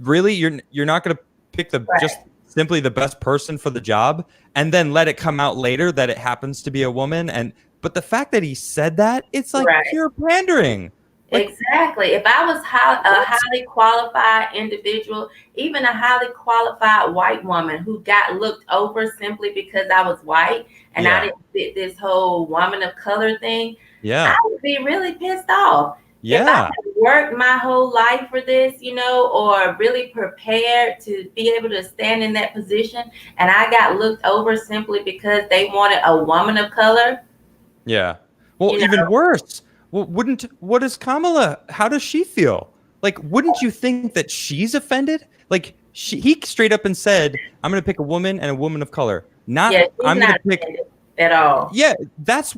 Really, you're not going to pick the right, just simply the best person for the job and then let it come out later that it happens to be a woman. And but the fact that he said that, it's like right. pure pandering. Like Exactly. If I was a what? highly qualified individual, even a highly qualified white woman who got looked over simply because I was white and I Yeah. didn't fit this whole woman of color thing, I Yeah. would be really pissed off. If I Yeah. had worked my whole life for this, or really prepared to be able to stand in that position and I got looked over simply because they wanted a woman of color, Yeah. Well, you even know, worse. What is Kamala? How does she feel? Like, wouldn't you think that she's offended? Like, he straight up and said, I'm going to pick a woman and a woman of color. yeah, Not, she's I'm going to not pick. offended at all. Yeah, that's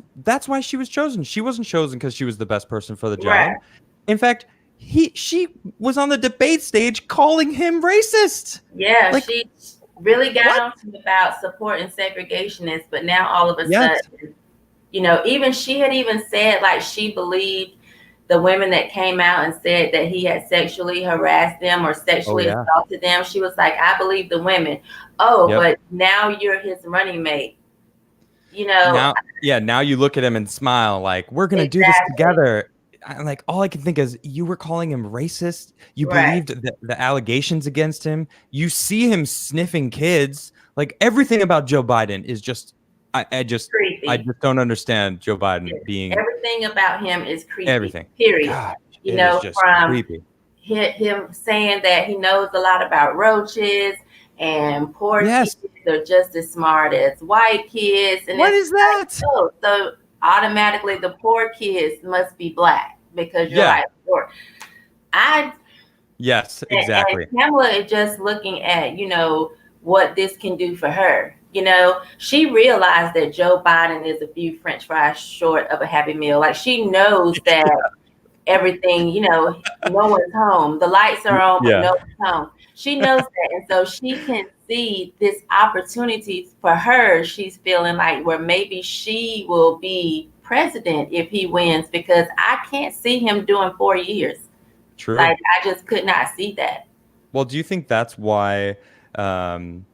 why she was chosen. She wasn't chosen because she was the best person for the Right. job. In fact, she was on the debate stage calling him racist. Yeah, Like, she really got what? on him about supporting segregationists, but now all of a Yes. sudden, even she had even said like she believed the women that came out and said that he had sexually harassed them or Oh, sexually yeah. assaulted them. She was like, I believe the women. Oh, Yep. but now you're his running mate. You know, Now, yeah, now you look at him and smile like, we're going to do this exactly. together. Like, all I can think is you were calling him racist. You Right. believed the allegations against him. You see him sniffing kids. Like, everything about Joe Biden is just, I Creepy. just don't understand Joe Biden Yes. being Everything about him is creepy, everything. period. Gosh, it is just From creepy. him saying that he knows a lot about roaches and poor kids Yes. are just as smart as white kids. And What it's is like, that? oh, so automatically the poor kids must be black because you're Yeah. like poor. I Yes, and exactly. Pamela is just looking at, what this can do for her. She realized that Joe Biden is a few French fries short of a Happy Meal. Like she knows that everything, no one's home. The lights are on, but Yeah. no one's home. She knows that. And so she can see this opportunity for her. She's feeling like where maybe she will be president if he wins, because I can't see him doing 4 years. True. Like, I just could not see that. Well, do you think that's why um,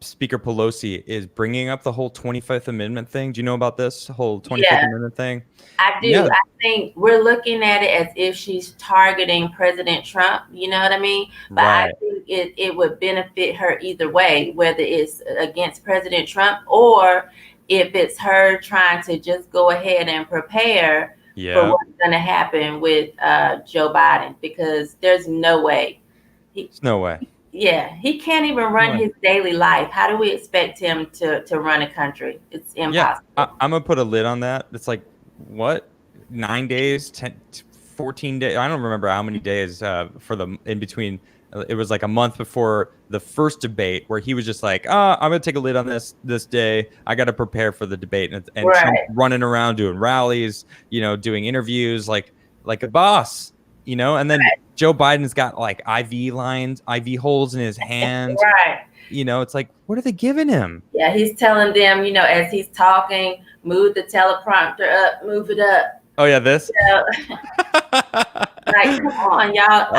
Speaker Pelosi is bringing up the whole 25th Amendment thing? Do you know about this whole 25th Yeah, Amendment thing? I do. Yeah. I think we're looking at it as if she's targeting President Trump. You know what I mean? But I Right. think it would benefit her either way, whether it's against President Trump or if it's her trying to just go ahead and prepare for Yeah. what's going to happen with Joe Biden, because there's no way. He, There's no way. yeah, he can't even No run way. his daily life. How do we expect him to run a country? It's Yeah. impossible. I'm gonna put a lid on that. It's like what, 9 days, 10, 14 days. I don't remember how many days for the in between. It was like a month before the first debate where he was just like, oh, I'm going to take a lid on this day. I got to prepare for the debate. And Trump Right. running around doing rallies, doing interviews like a boss, and then Joe Biden's got like IV lines, IV holes in his hand. Right. It's like, what are they giving him? Yeah, he's telling them, as he's talking, move the teleprompter up, move it up. Oh, yeah, this? Like, come on, y'all.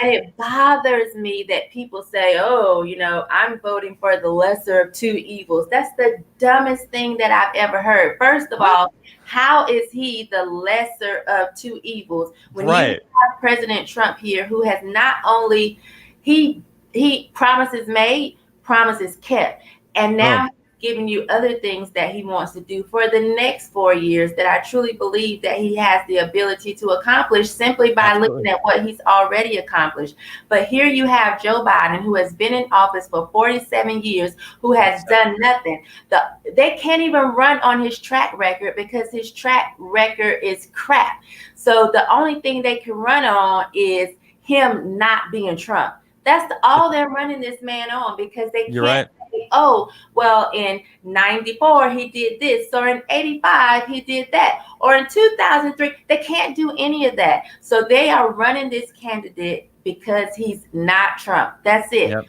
And it bothers me that people say, oh, I'm voting for the lesser of two evils. That's the dumbest thing that I've ever heard. First of all, how is he the lesser of two evils when you have President Trump here, who has not only he promises made, promises kept, and now giving you other things that he wants to do for the next 4 years that I truly believe that he has the ability to accomplish simply by looking at what he's already accomplished. But here you have Joe Biden, who has been in office for 47 years, who has done nothing. They can't even run on his track record because his track record is crap. So the only thing they can run on is him not being Trump. That's all they're running this man on, because they can't say, oh, well, in 94, he did this, or in 85, he did that, or in 2003. They can't do any of that. So they are running this candidate because he's not Trump. That's it. Yep.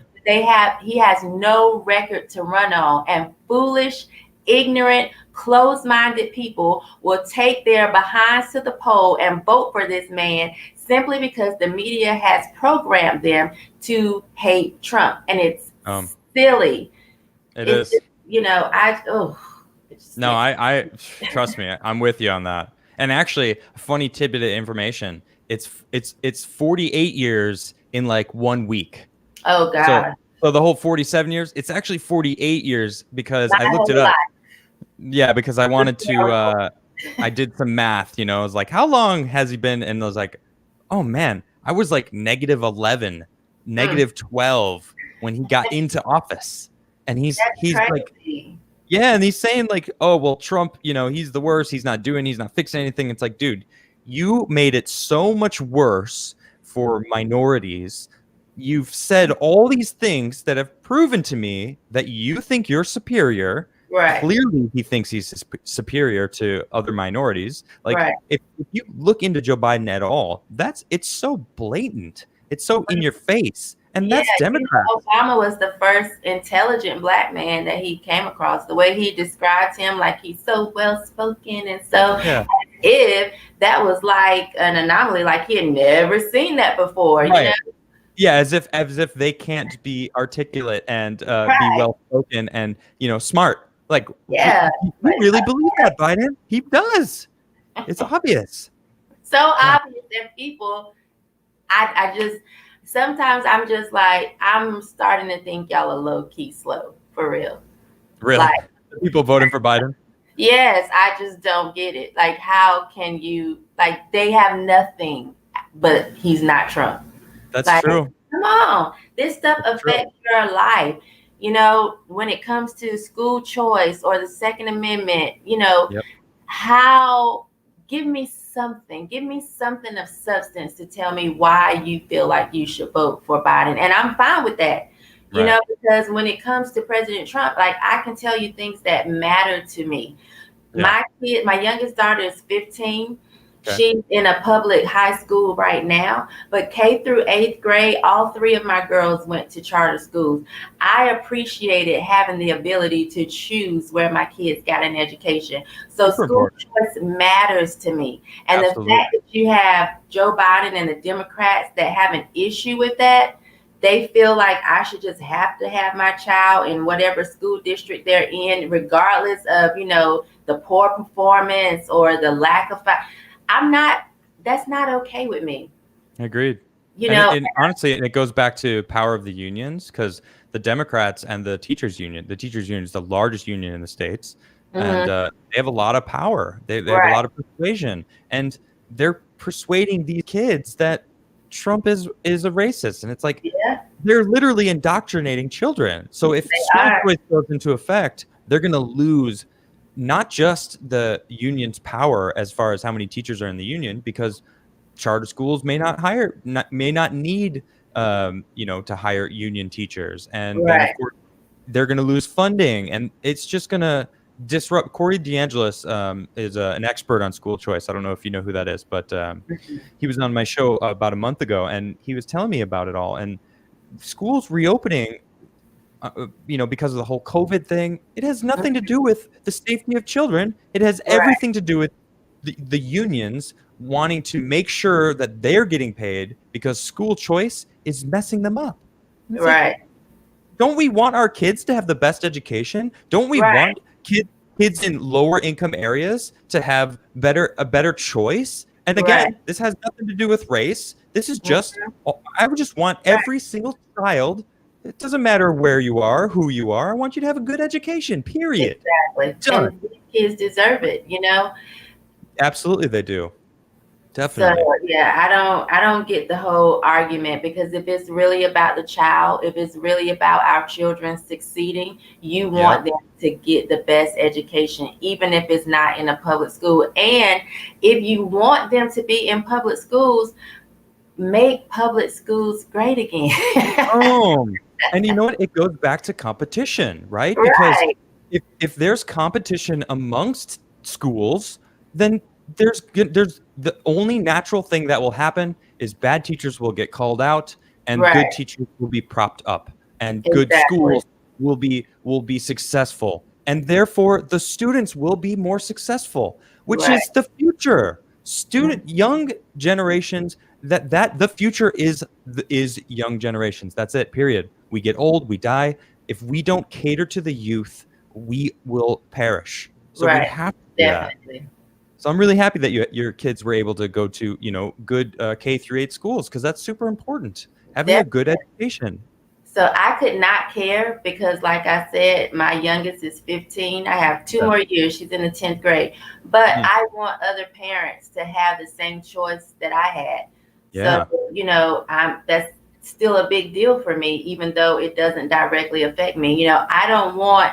He has no record to run on, and foolish, ignorant, closed-minded people will take their behinds to the poll and vote for this man simply because the media has programmed them to hate Trump. And it's silly. It's is. I trust me, I'm with you on that. And actually, a funny tidbit of information, it's 48 years in like 1 week. Oh, God. So the whole 47 years, it's actually 48 years because I looked it up. Yeah, because I wanted to, I did some math, I was like, how long has he been? And I was like, oh man, I was like -11, -12 when he got into office. And he's like, yeah, and he's saying like, oh, well, Trump, he's the worst. He's not fixing anything. It's like, dude, you made it so much worse for minorities. You've said all these things that have proven to me that you think you're superior. Right. Clearly, he thinks he's superior to other minorities. Like, if you look into Joe Biden at all, it's so blatant. It's so in your face. And that's Democrats. Obama was the first intelligent black man that he came across. The way he described him, like he's so well-spoken and so as if that was like an anomaly, like he had never seen that before. You know? Yeah, as if they can't be articulate and be well-spoken and smart. Like, you really believe that, Biden? He does. It's obvious. So obvious that people, sometimes I'm just like, I'm starting to think y'all are low-key slow, for real. Really? Like, people voting for Biden? Yes, I just don't get it. Like, how can you, like, they have nothing, but he's not Trump. That's true. Come on. This stuff affects your life. When it comes to school choice or the Second Amendment, give me something of substance to tell me why you feel like you should vote for Biden. And I'm fine with that, because when it comes to President Trump, like, I can tell you things that matter to me. Yeah. My youngest daughter is 15. She's in a public high school right now, but K through 8th grade, all 3 of my girls went to charter schools. I appreciated having the ability to choose where my kids got an education. So school choice matters to me. And the fact that you have Joe Biden and the Democrats that have an issue with that, they feel like I should just have to have my child in whatever school district they're in, regardless of, the poor performance or the lack of that's not okay with me. Agreed. And honestly, it goes back to power of the unions, because the Democrats and the teachers union is the largest union in the States. And they have a lot of power. They have a lot of persuasion, and they're persuading these kids that Trump is a racist. And it's like, they're literally indoctrinating children. So if school choice goes into effect, they're going to lose not just the union's power as far as how many teachers are in the union, because charter schools may not need to hire union teachers, and then of Right. course they're going to lose funding, and it's just going to disrupt. Corey DeAngelis is an expert on school choice. I don't know if you know who that is, but Mhm. he was on my show about a month ago, and he was telling me about it all. And schools reopening, because of the whole COVID thing, it has nothing to do with the safety of children. It has Right. everything to do with the unions wanting to make sure that they're getting paid because school choice is messing them up. And it's like, Right. don't we want our kids to have the best education? Don't we Right. want kids in lower income areas to have a better choice? And Right. again, this has nothing to do with race. This is just, Mhm. I would just want Right. every single child. It doesn't matter where you are, who you are. I want you to have a good education, period. Exactly. Done. And these kids deserve it. Absolutely, they do. So Definitely. yeah, I don't get the whole argument, because if it's really about the child, if it's really about our children succeeding, you Yeah. want them to get the best education, even if it's not in a public school. And if you want them to be in public schools, make public schools great again. And you know what? It goes back to competition, right? Because Right. if there's competition amongst schools, then there's the only natural thing that will happen is bad teachers will get called out and good Right. teachers will be propped up and good Exactly. schools will be successful, and therefore the students will be more successful, which Right. is the future. Mhm. Young generations, that the future is young generations. That's it, period. We get old, we die. If we don't cater to the youth, we will perish. So we Right. have to do that. Definitely. So I'm really happy that your kids were able to go to good K-8 schools, because that's super important. Having a good education. So I could not care, because, like I said, my youngest is 15. I have 2 more years. She's in the 10th grade. But Mm. I want other parents to have the same choice that I had. So, Yeah. that's still a big deal for me, even though it doesn't directly affect me. I don't want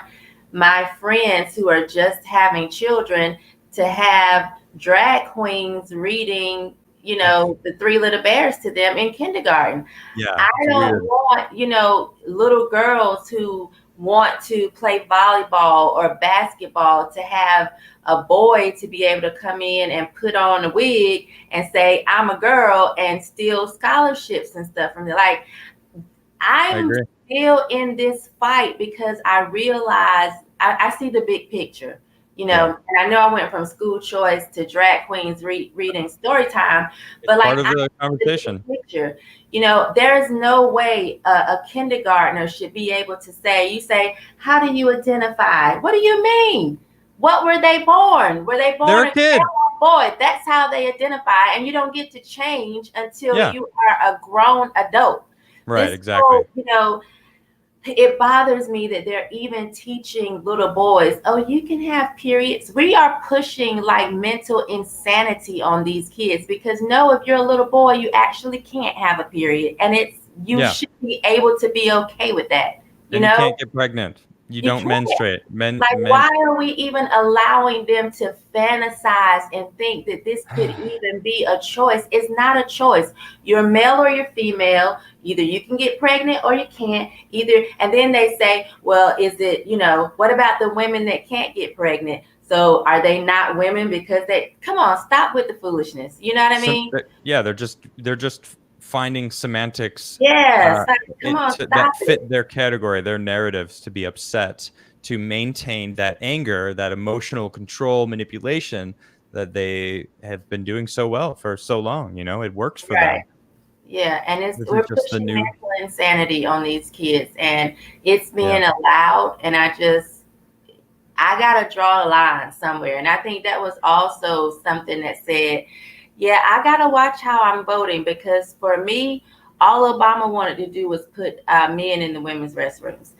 my friends who are just having children to have drag queens reading, the Three Little Bears to them in kindergarten. Yeah, I it's don't weird. want, little girls who want to play volleyball or basketball to have a boy to be able to come in and put on a wig and say, I'm a girl, and steal scholarships and stuff from them. Like, I I'm agree. still in this fight, because I realize I see the big picture, Yeah. and I know I went from school choice to drag queens reading story time, It's but like, part of I the see the conversation. big picture. There's no way a kindergartner should be able to say, you say, how do you identify? What do you mean? What were they born? Were they They're born a a kid. girl or boy? That's how they identify, and you don't get to change until Yeah. you are a grown adult. Right, This exactly. whole, it bothers me that they're even teaching little boys, oh, you can have periods. We are pushing like mental insanity on these kids, because no, if you're a little boy, you actually can't have a period. And you Yeah. should be able to be okay with that. And you can't get pregnant. You You don't can't. menstruate. Like, why are we even allowing them to fantasize and think that this could even be a choice? It's not a choice. You're male or you're female. Either you can get pregnant or you can't. And then they say, well, is it, what about the women that can't get pregnant? So are they not women because come on, stop with the foolishness. You know what I mean? Yeah, they're just finding semantics Yes. Like, come on, that stop it. fit their category, their narratives, to be upset, to maintain that anger, that emotional control, manipulation that they have been doing so well for so long. It works for Right. them. Yeah, and This is we're just the pushing new. mental insanity on these kids, and it's Yeah. being allowed. And I gotta draw a line somewhere. And I think that was also something that said, yeah, I gotta watch how I'm voting, because for me, all Obama wanted to do was put men in the women's restrooms,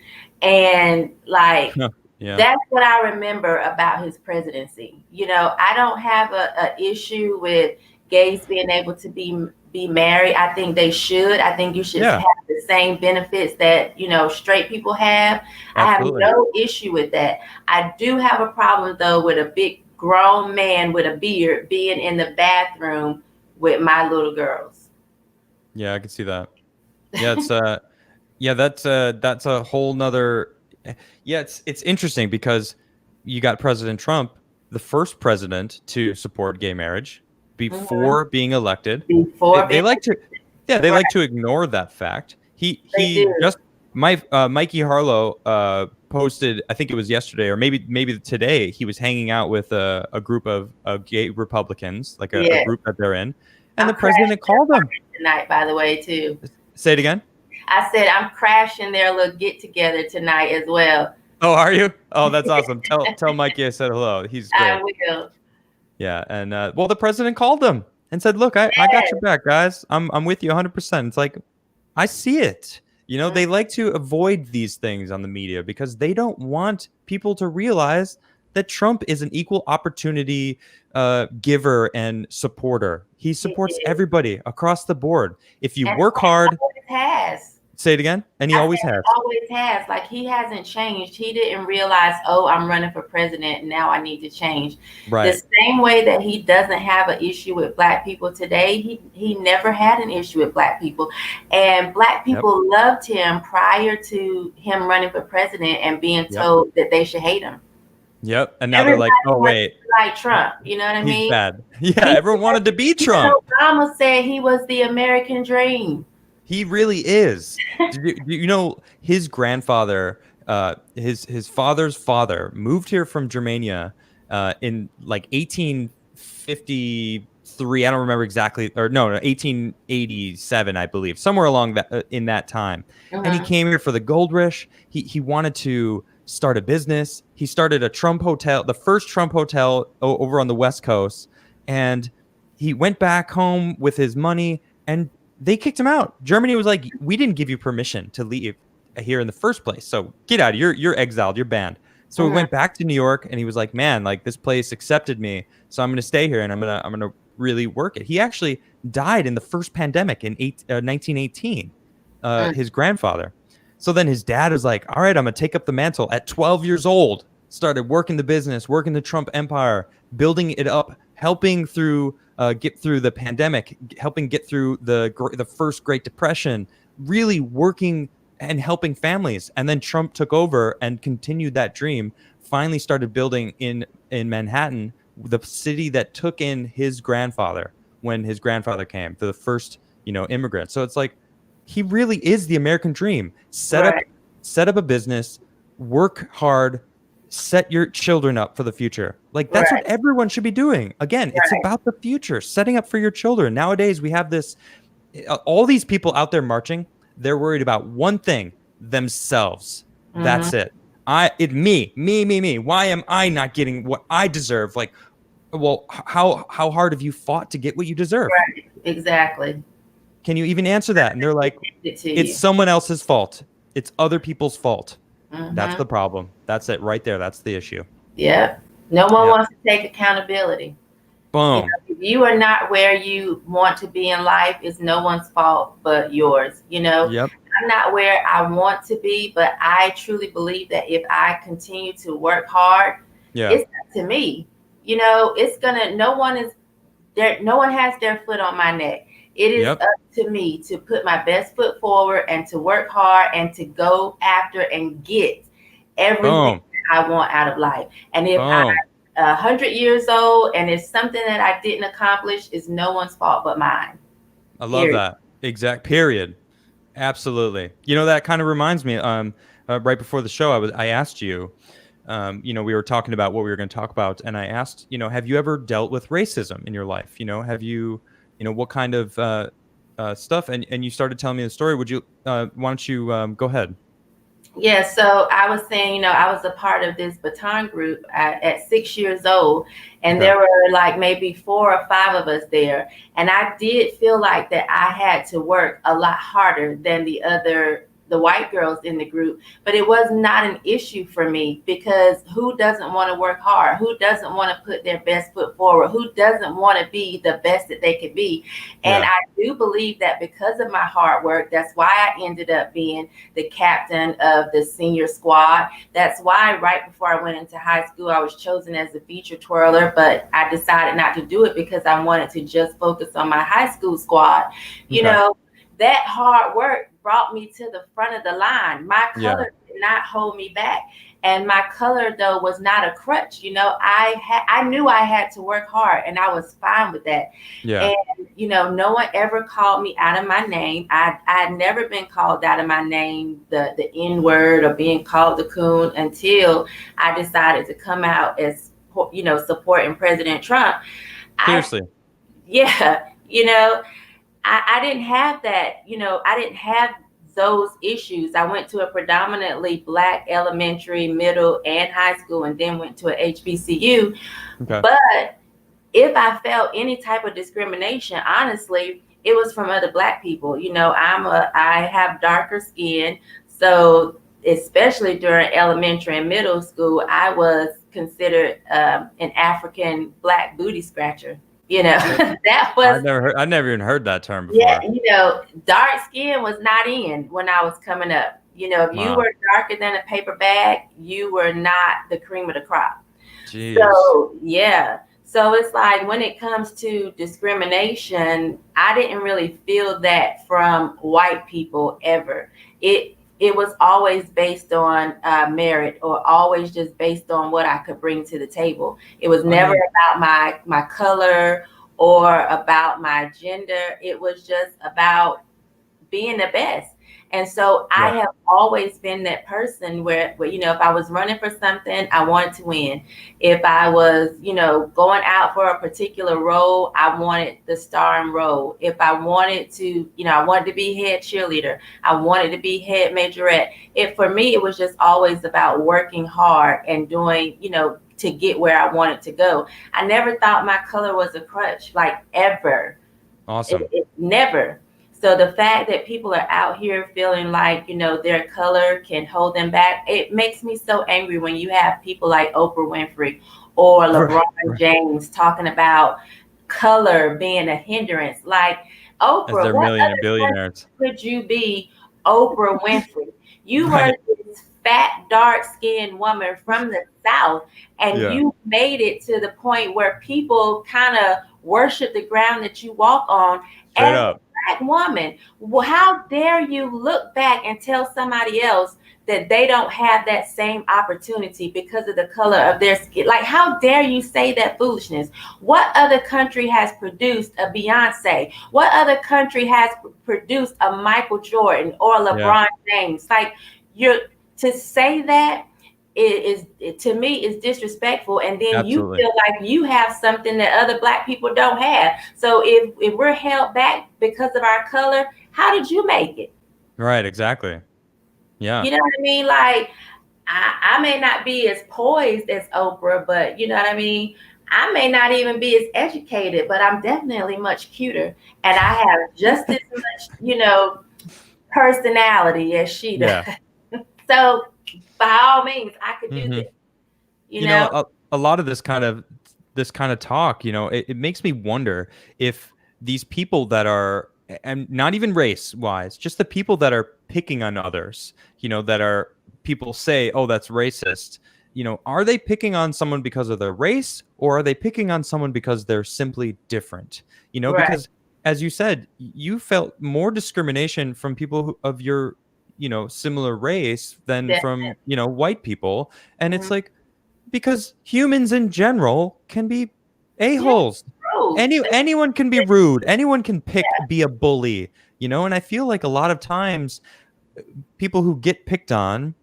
and like, Yeah. that's what I remember about his presidency. I don't have a issue with gays being able to be be married. I think they should. I think you should Yeah, have the same benefits that, straight people have. I have absolutely. no issue with that. I do have a problem though with a big grown man with a beard being in the bathroom with my little girls. Yeah, I can see that. Yeah, it's yeah, that's a whole nother. Yeah, it's interesting because you got President Trump, the first president to support gay marriage Mhm. before being elected. Before They being like to, yeah, they right, like to ignore that fact. they He do. just Mikey Harlow posted, I think it was yesterday or maybe today. He was hanging out with a group of gay Republicans, like a Yeah. group that they're in, and the I'm crashing president called them. tonight, by the way, too. Say it again. I said I'm crashing their little get together tonight as well. Oh, are you? Oh, that's awesome. Tell Mikey I said hello. He's great. I will. Yeah, and well, the president called them and said, "Look, I got your Yes. back, guys. I'm with you 100%." It's like I see it. They like to avoid these things on the media because they don't want people to realize that Trump is an equal opportunity giver and supporter. He supports It is. everybody across the board. If you And work hard, always has. say it again, and he I always said has. always has. Like he hasn't changed. He didn't realize, oh, I'm running for president and now I need to change. The Right. same way that he doesn't have an issue with black people today, he never had an issue with black people. And black Yep. people loved him prior to him running for president and being Yep. told that they should hate him. Yep. And now they're like, "Oh, wait, Like Trump, you know what I he's mean? bad." Yeah, everyone wanted to be Trump. Obama said he was the American dream. He really is. Do you know his grandfather, his father's father moved here from Germania in like 1853. I don't remember exactly, or no, 1887, I believe, somewhere along that in that time. And he came here for the gold rush. He wanted to start a business. He started a Trump hotel, the first Trump hotel over on the West Coast, and he went back home with his money and they kicked him out. Germany was like, "We didn't give you permission to leave here in the first place. So get out. You're exiled. You're banned." So he went back to New York and he was like, "Man, like this place accepted me. So I'm going to stay here and I'm going to really work it." He actually died in the first pandemic in 1918. His grandfather. So then his dad was like, "All right, I'm going to take up the mantle." At 12 years old, started working the business, working the Trump empire, building it up, helping get through the pandemic, helping get through the first Great Depression, really working and helping families. And then Trump took over and continued that dream. Finally, started building in Manhattan, the city that took in his grandfather when his grandfather came, the first immigrant. So it's like he really is the American dream. Set up a business, work hard, set your children up for the future. Like that's what everyone should be doing. Again, it's about the future, setting up for your children. Nowadays we have this, all these people out there marching, they're worried about one thing, themselves. That's it. Me. Why am I not getting what I deserve? Like, well, how hard have you fought to get what you deserve? Right. Exactly. Can you even answer that? And they're like, it's someone else's fault. It's other people's fault. That's the problem. That's it right there. That's the issue. Yep. No one wants to take accountability. Boom. If you are not where you want to be in life, it's no one's fault but yours. Yep. I'm not where I want to be, but I truly believe that if I continue to work hard, it's up to me. It's gonna. No one is there. No one has their foot on my neck. It is up to me to put my best foot forward and to work hard and to go after and get everything I want out of life. And if I'm 100 years old and it's something that I didn't accomplish, it's no one's fault but mine. I love that. Exact period. Absolutely. That kind of reminds me, right before the show, I asked you, we were talking about what we were going to talk about. And I asked, have you ever dealt with racism in your life? Have you, what kind of stuff? And you started telling me the story. Why don't you go ahead? Yeah, so I was saying, I was a part of this baton group at 6 years old, and there were like maybe 4 or 5 of us there. And I did feel like that I had to work a lot harder than the other the white girls in the group, but it was not an issue for me because who doesn't want to work hard? Who doesn't want to put their best foot forward? Who doesn't want to be the best that they could be? And I do believe that because of my hard work, that's why I ended up being the captain of the senior squad. That's why right before I went into high school, I was chosen as a feature twirler, but I decided not to do it because I wanted to just focus on my high school squad. You know, that hard work brought me to the front of the line. My color did not hold me back. And my color, though, was not a crutch. You know, I knew I had to work hard, and I was fine with that. Yeah. And, you know, no one ever called me out of my name. I had never been called out of my name, the N-word or being called the coon, until I decided to come out as, you know, supporting President Trump. Seriously. You know, I didn't have that, you know, I didn't have those issues. I went to a predominantly Black elementary, middle, and high school, and then went to a HBCU. Okay. But if I felt any type of discrimination, honestly, it was from other Black people. You know, I have darker skin, so especially during elementary and middle school, I was considered an African Black booty scratcher. You know, that was I never even heard that term before. Yeah, you know, dark skin was not in when I was coming up. You know, if you were darker than a paper bag, you were not the cream of the crop. Jeez. So yeah. So it's like when it comes to discrimination, I didn't really feel that from white people ever. It was always based on merit, or always just based on what I could bring to the table. It was never about my color or about my gender. It was just about being the best. And so I have always been that person where, you know, if I was running for something, I wanted to win. If I was, you know, going out for a particular role, I wanted the starring role. If I wanted to, you know, I wanted to be head cheerleader. I wanted to be head majorette. For me, it was just always about working hard and doing, you know, to get where I wanted to go. I never thought my color was a crutch, like ever. Awesome. It never. So the fact that people are out here feeling like, you know, their color can hold them back, it makes me so angry when you have people like Oprah Winfrey or LeBron James talking about color being a hindrance. Like, Oprah, as they're million and billionaires, could you be Oprah Winfrey? You were this fat, dark-skinned woman from the South, and you made it to the point where people kind of worship the ground that you walk on. Straight up. Black woman, well, how dare you look back and tell somebody else that they don't have that same opportunity because of the color of their skin? Like, how dare you say that foolishness? What other country has produced a Beyonce? What other country has produced a Michael Jordan or LeBron James? Like, to say that is to me is disrespectful, and then you feel like you have something that other Black people don't have. So if we're held back because of our color, how did you make it? Right, exactly. Yeah. You know what I mean? Like, I may not be as poised as Oprah, but you know what I mean? I may not even be as educated, but I'm definitely much cuter, and I have just as much, you know, personality as she does. So by all means, I could do this. You know, a lot of this kind of talk, you know, it makes me wonder if these people that are, and not even race wise, just the people that are picking on others, you know, that are, people say, oh, that's racist. You know, are they picking on someone because of their race, or are they picking on someone because they're simply different? You know, because as you said, you felt more discrimination from people of your, you know, similar race than from, you know, white people. And it's like, because humans in general can be a-holes. Anyone can be rude. Anyone can be a bully, you know? And I feel like a lot of times people who get picked on,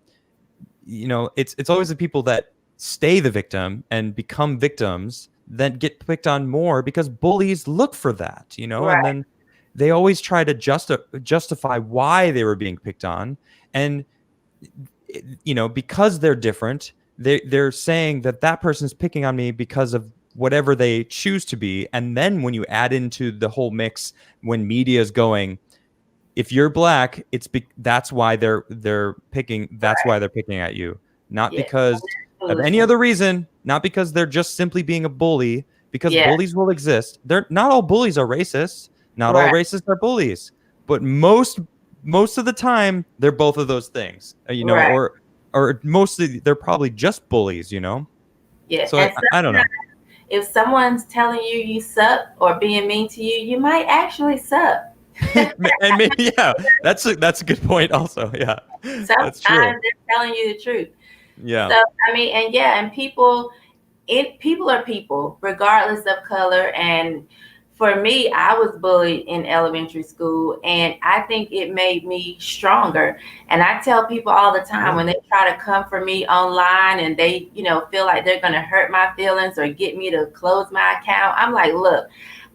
you know, it's always the people that stay the victim and become victims that get picked on more, because bullies look for that, you know? And then they always try to justify why they were being picked on. And, you know, because they're different, they're saying that person's picking on me because of whatever they choose to be. And then when you add into the whole mix, when media is going, If you're black, that's why they're picking. That's why they're picking at you, not Yeah. because of any other reason. Not because they're just simply being a bully. Because Yeah. bullies will exist. They're not all bullies are racist. Not all Right. racists are bullies. But most of the time, they're both of those things. Right. Or mostly they're probably just bullies. Yeah. So And I don't know. if someone's telling you you suck or being mean to you, you might actually suck. And maybe that's a good point also. Yeah, that's true. Sometimes they're telling you the truth. Yeah. So I mean, and people are people, regardless of color. And for me, I was bullied in elementary school, and I think it made me stronger. And I tell people all the time when they try to come for me online and they, feel like they're going to hurt my feelings or get me to close my account, I'm like, look,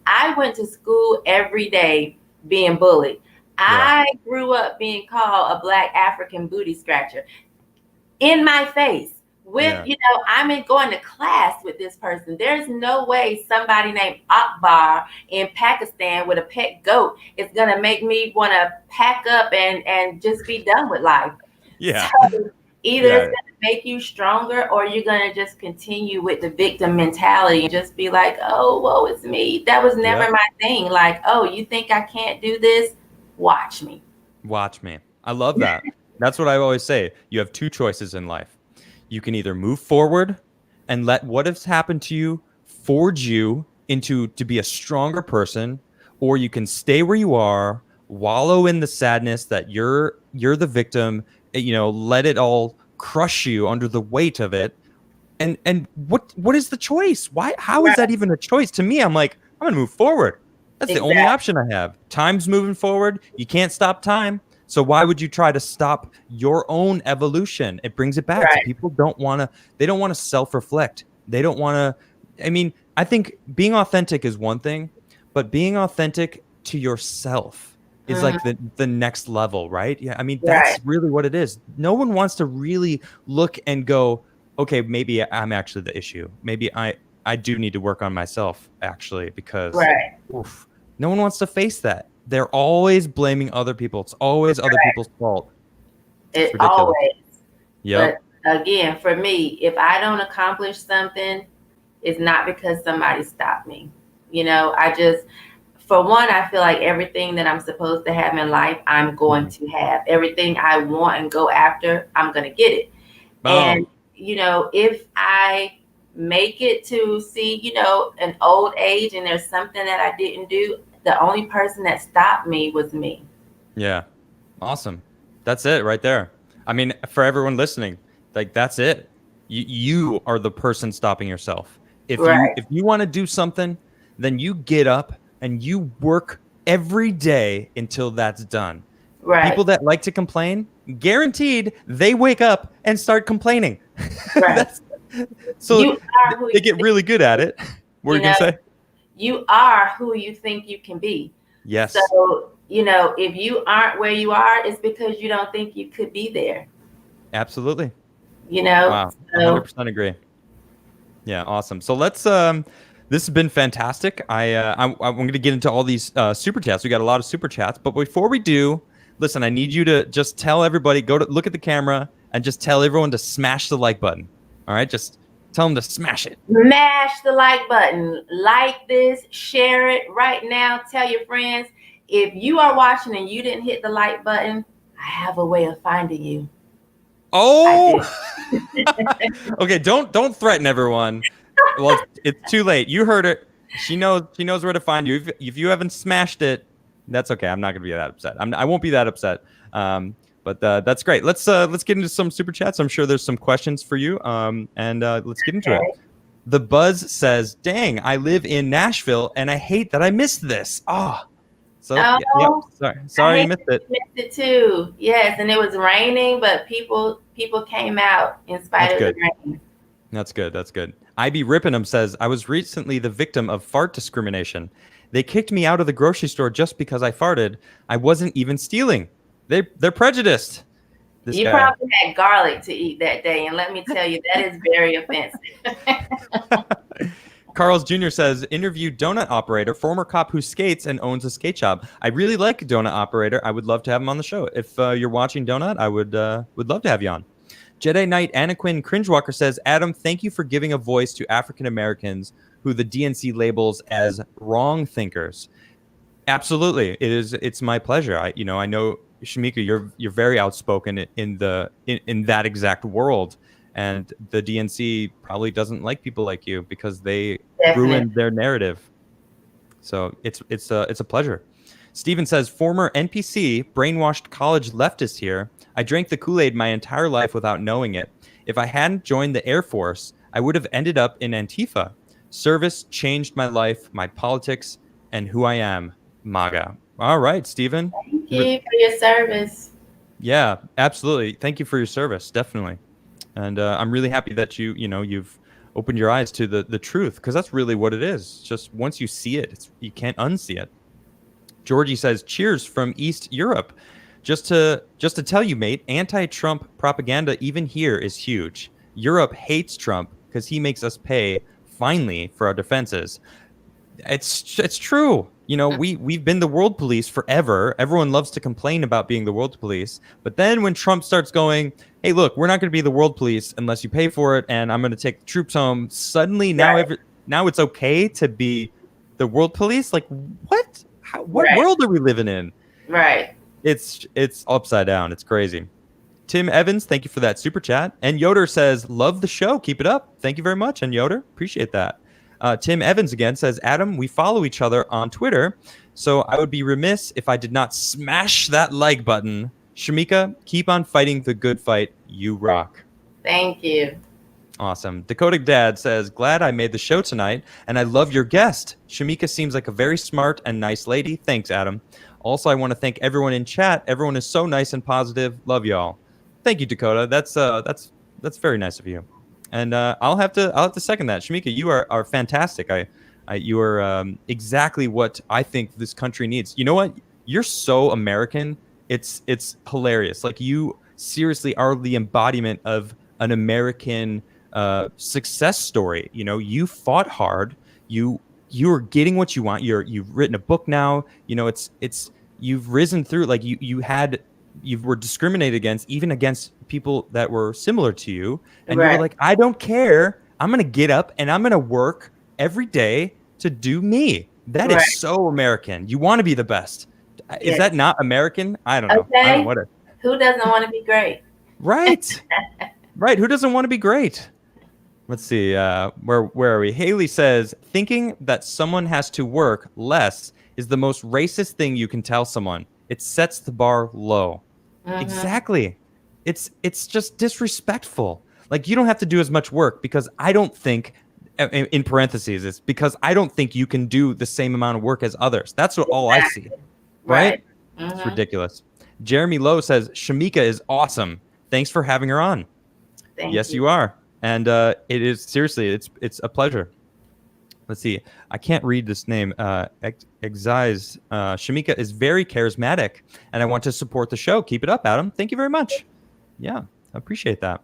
I went to school every day being bullied. I grew up being called a black African booty scratcher in my face. I'm going to class with this person. There's no way somebody named Akbar in Pakistan with a pet goat is going to make me want to pack up and just be done with life. Yeah. So either it's going to make you stronger, or you're going to just continue with the victim mentality and just be like, oh, woe is me. That was never my thing. Like, oh, you think I can't do this? Watch me. Watch me. I love that. That's what I always say. You have two choices in life. You can either move forward and let what has happened to you forge you to be a stronger person, or you can stay where you are, wallow in the sadness that you're the victim, let it all crush you under the weight of it. And what is the choice? How is that even a choice? To me, I'm like, I'm going to move forward. That's the only option I have. Time's moving forward. You can't stop time. So why would you try to stop your own evolution? It brings it back to people don't want to self-reflect. They don't want to, I think being authentic is one thing, but being authentic to yourself is like the next level, right? Yeah. That's really what it is. No one wants to really look and go, okay, maybe I'm actually the issue. Maybe I do need to work on myself actually, because no one wants to face that. They're always blaming other people. It's always other people's fault. It's always. Yep. But again, for me, if I don't accomplish something, it's not because somebody stopped me. For one, I feel like everything that I'm supposed to have in life, I'm going to have. Everything I want and go after, I'm going to get it. And, if I make it to see, an old age and there's something that I didn't do, the only person that stopped me was me. Yeah. Awesome. That's it right there. For everyone listening, like that's it. You are the person stopping yourself. If you want to do something, then you get up and you work every day until that's done. Right. People that like to complain, guaranteed they wake up and start complaining. Right. So they get really good at it. What are you going to say? You are who you think you can be. Yes. So, if you aren't where you are, it's because you don't think you could be there. Absolutely. Wow. 100% agree. Yeah. Awesome. So let's, this has been fantastic. I'm going to get into all these super chats. We got a lot of super chats, but before we do, listen, I need you to just tell everybody, look at the camera and just tell everyone to smash the like button. All right. Just tell them to smash it. Smash the like button. Like this, share it right now. Tell your friends. If you are watching and you didn't hit the like button, I have a way of finding you. Oh, okay. Don't threaten everyone. Well, it's too late. You heard it. She knows where to find you. If you haven't smashed it, that's okay. I'm not gonna be that upset. I won't be that upset. But that's great. Let's get into some super chats. I'm sure there's some questions for you. And let's get into it. The Buzz says, "Dang, I live in Nashville and I hate that I missed this." Sorry you missed it. Missed it too. Yes, and it was raining, but people came out in spite of the rain. That's good. IB Rippenham says, "I was recently the victim of fart discrimination. They kicked me out of the grocery store just because I farted. I wasn't even stealing. They're prejudiced." You probably had garlic to eat that day, and let me tell you, that is very offensive. Carl's Jr. says, interview donut operator, former cop who skates and owns a skate shop. I really like donut operator. I would love to have him on the show. If you're watching Donut, I would love to have you on. Jedi Knight Anna Quinn Cringewalker says, Adam, thank you for giving a voice to African Americans who the DNC labels as wrong thinkers. Absolutely, it's my pleasure. I know Shemeka, you're very outspoken in that exact world, and the DNC probably doesn't like people like you because they ruined their narrative. So it's a pleasure. Steven says, former NPC, brainwashed college leftist here. I drank the Kool-Aid my entire life without knowing it. If I hadn't joined the Air Force, I would have ended up in Antifa. Service changed my life, my politics, and who I am. MAGA. All right, Steven. Thank you for your service. Yeah, absolutely. Thank you for your service, definitely. And I'm really happy that you've opened your eyes to the truth, because that's really what it is. Just once you see it, you can't unsee it. Georgie says, cheers from East Europe. Just to tell you, mate, anti-Trump propaganda even here is huge. Europe hates Trump because he makes us pay finely for our defenses. It's true. We've been the world police forever. Everyone loves to complain about being the world police. But then when Trump starts going, hey, look, we're not going to be the world police unless you pay for it, and I'm going to take the troops home. Suddenly now it's okay to be the world police? Like, what? What world are we living in? Right. It's upside down. It's crazy. Tim Evans, thank you for that super chat. And Yoder says, love the show. Keep it up. Thank you very much. And Yoder, appreciate that. Tim Evans again says, Adam, we follow each other on Twitter, so I would be remiss if I did not smash that like button. Shemeka, keep on fighting the good fight. You rock. Thank you. Awesome. Dakota Dad says, glad I made the show tonight, and I love your guest. Shemeka seems like a very smart and nice lady. Thanks, Adam. Also, I want to thank everyone in chat. Everyone is so nice and positive. Love y'all. Thank you, Dakota. That's very nice of you. And I'll have to second that. Shemeka, you are fantastic. You are exactly what I think this country needs. You know what? You're so American. It's hilarious. Like, you seriously are the embodiment of an American success story. You fought hard. You are getting what you want. You've written a book now. It's you've risen through. Like, you were discriminated against, even against people that were similar to you, and you were like, I don't care. I'm gonna get up and I'm gonna work every day to do me. That is so American. You want to be the best. Is that not American? I don't know. Okay. I don't know what it. Who doesn't want to be great? Right. Right. Who doesn't want to be great? Let's see. Where are we? Haley says, thinking that someone has to work less is the most racist thing you can tell someone. It sets the bar low. Mm-hmm. Exactly. It's just disrespectful. Like, you don't have to do as much work because I don't think, in parentheses, it's because I don't think you can do the same amount of work as others. That's what all I see. Right? Mm-hmm. It's ridiculous. Jeremy Lowe says, Shemeka is awesome. Thanks for having her on. Yes, you are. And it is, seriously, it's a pleasure. Let's see. I can't read this name. Exize. Shemeka is very charismatic, and I want to support the show. Keep it up, Adam. Thank you very much. Yeah, I appreciate that.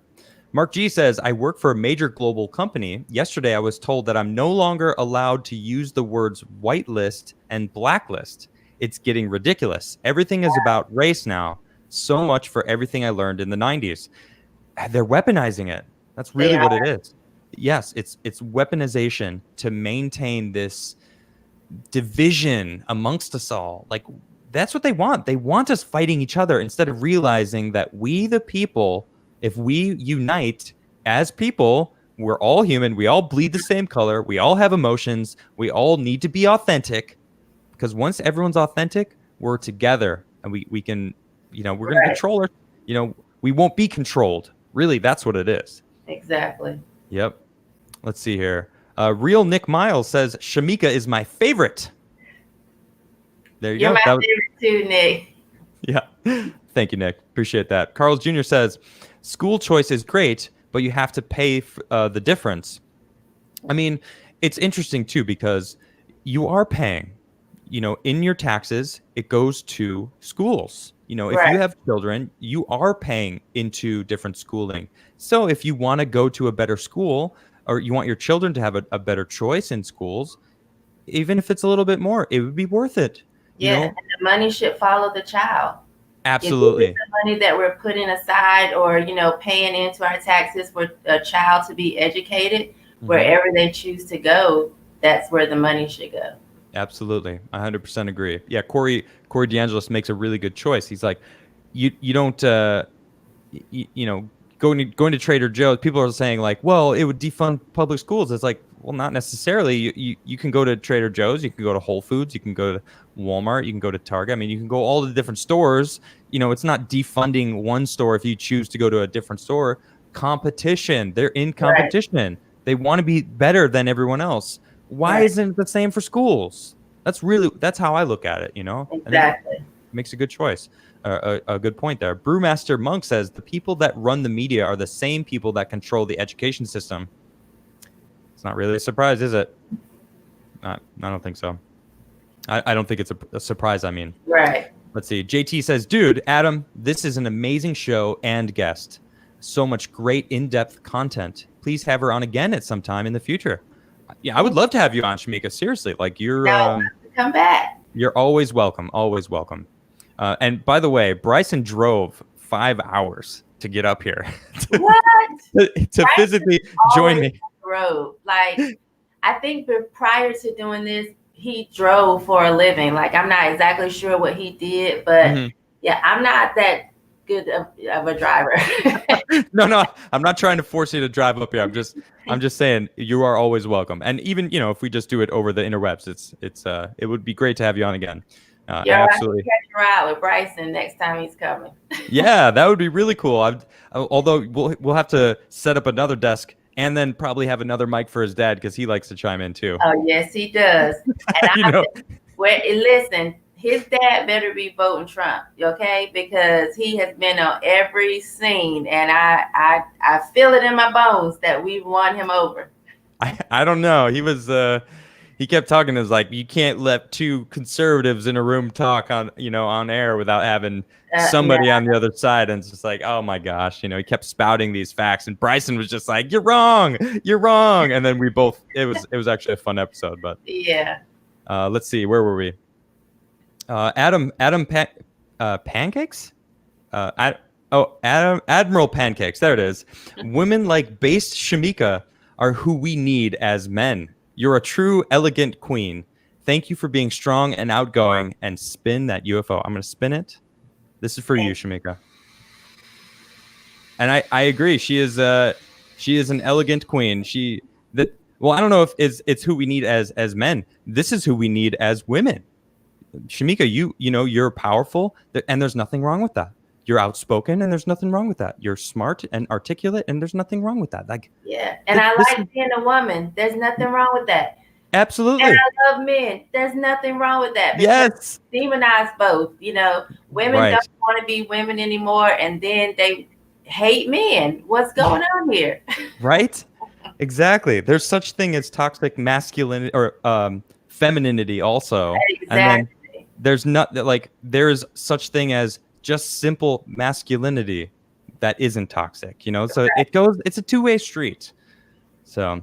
Mark G says, I work for a major global company. Yesterday, I was told that I'm no longer allowed to use the words whitelist and blacklist. It's getting ridiculous. Everything is about race now. So much for everything I learned in the 90s. They're weaponizing it. That's really what it is. Yes, it's weaponization to maintain this division amongst us all. Like, that's what they want. They want us fighting each other instead of realizing that we, the people, if we unite as people, we're all human. We all bleed the same color. We all have emotions. We all need to be authentic, because once everyone's authentic, we're together, and we can, we're going to control it. We won't be controlled. Really, that's what it is. Exactly. Yep. Let's see here. Real Nick Miles says, Shemeka is my favorite. There you go. You're my favorite too, Nick. Yeah. Thank you, Nick. Appreciate that. Carl's Jr. says, school choice is great, but you have to pay the difference. I mean, it's interesting, too, because you are paying. In your taxes, it goes to schools. If you have children, you are paying into different schooling. So if you want to go to a better school, or you want your children to have a better choice in schools, even if it's a little bit more, it would be worth it. Yeah, and the money should follow the child. Absolutely. If the money that we're putting aside or, paying into our taxes for a child to be educated, wherever they choose to go, that's where the money should go. Absolutely. 100% agree. Yeah. Corey DeAngelis makes a really good choice. He's like, you don't, going to Trader Joe's, people are saying like, well, it would defund public schools. It's like, well, not necessarily. You can go to Trader Joe's, you can go to Whole Foods, you can go to Walmart, you can go to Target. I mean, you can go all the different stores. It's not defunding one store if you choose to go to a different store. Competition. They're in competition. Right. They want to be better than everyone else. Why isn't it the same for schools? That's how I look at it, Exactly. Makes a good choice. A good point there. Brewmaster Monk says the people that run the media are the same people that control the education system. It's not really a surprise, is it? I don't think so. I don't think it's a surprise. I mean, right. Let's see. JT says, dude, Adam, this is an amazing show and guest. So much great in-depth content. Please have her on again at some time in the future. Yeah, I would love to have you on, Shemeka. Seriously, like you're come back. You're always welcome. Always welcome. And by the way, Bryson drove 5 hours to get up here to physically join me. Road. Like, I think prior to doing this, he drove for a living. Like, I'm not exactly sure what he did, but yeah, I'm not that good of a driver. No, I'm not trying to force you to drive up here. I'm just saying you are always welcome. And even, if we just do it over the interwebs, it would be great to have you on again. Absolutely. Catch a ride with Bryson next time he's coming. Yeah, that would be really cool. Although we'll have to set up another desk and then probably have another mic for his dad because he likes to chime in too. Oh yes, he does. And listen, his dad better be voting Trump, okay? Because he has been on every scene, and I feel it in my bones that we won him over. I don't know. He kept talking. It was like, you can't let two conservatives in a room talk on air without having somebody on the other side. And it's just like, oh my gosh, he kept spouting these facts, and Bryson was just like, you're wrong. And then it was actually a fun episode. But yeah. Let's see, where were we? Adam Pancakes? Admiral Pancakes. There it is. Women like based Shemeka are who we need as men. You're a true elegant queen. Thank you for being strong and outgoing, and spin that UFO. I'm going to spin it. This is for you, Shemeka. And I agree. She is an elegant queen. Well, I don't know if it's who we need as men. This is who we need as women. Shemeka, you're powerful, and there's nothing wrong with that. You're outspoken, and there's nothing wrong with that. You're smart and articulate, and there's nothing wrong with that. Like, yeah, and I like being a woman. There's nothing wrong with that. Absolutely. And I love men. There's nothing wrong with that. Yes. Demonize both. Women don't want to be women anymore, and then they hate men. What's going on here? Right? Exactly. There's such thing as toxic masculinity or femininity also. Exactly. And then there's such thing as just simple masculinity that isn't toxic, so it's a two-way street. So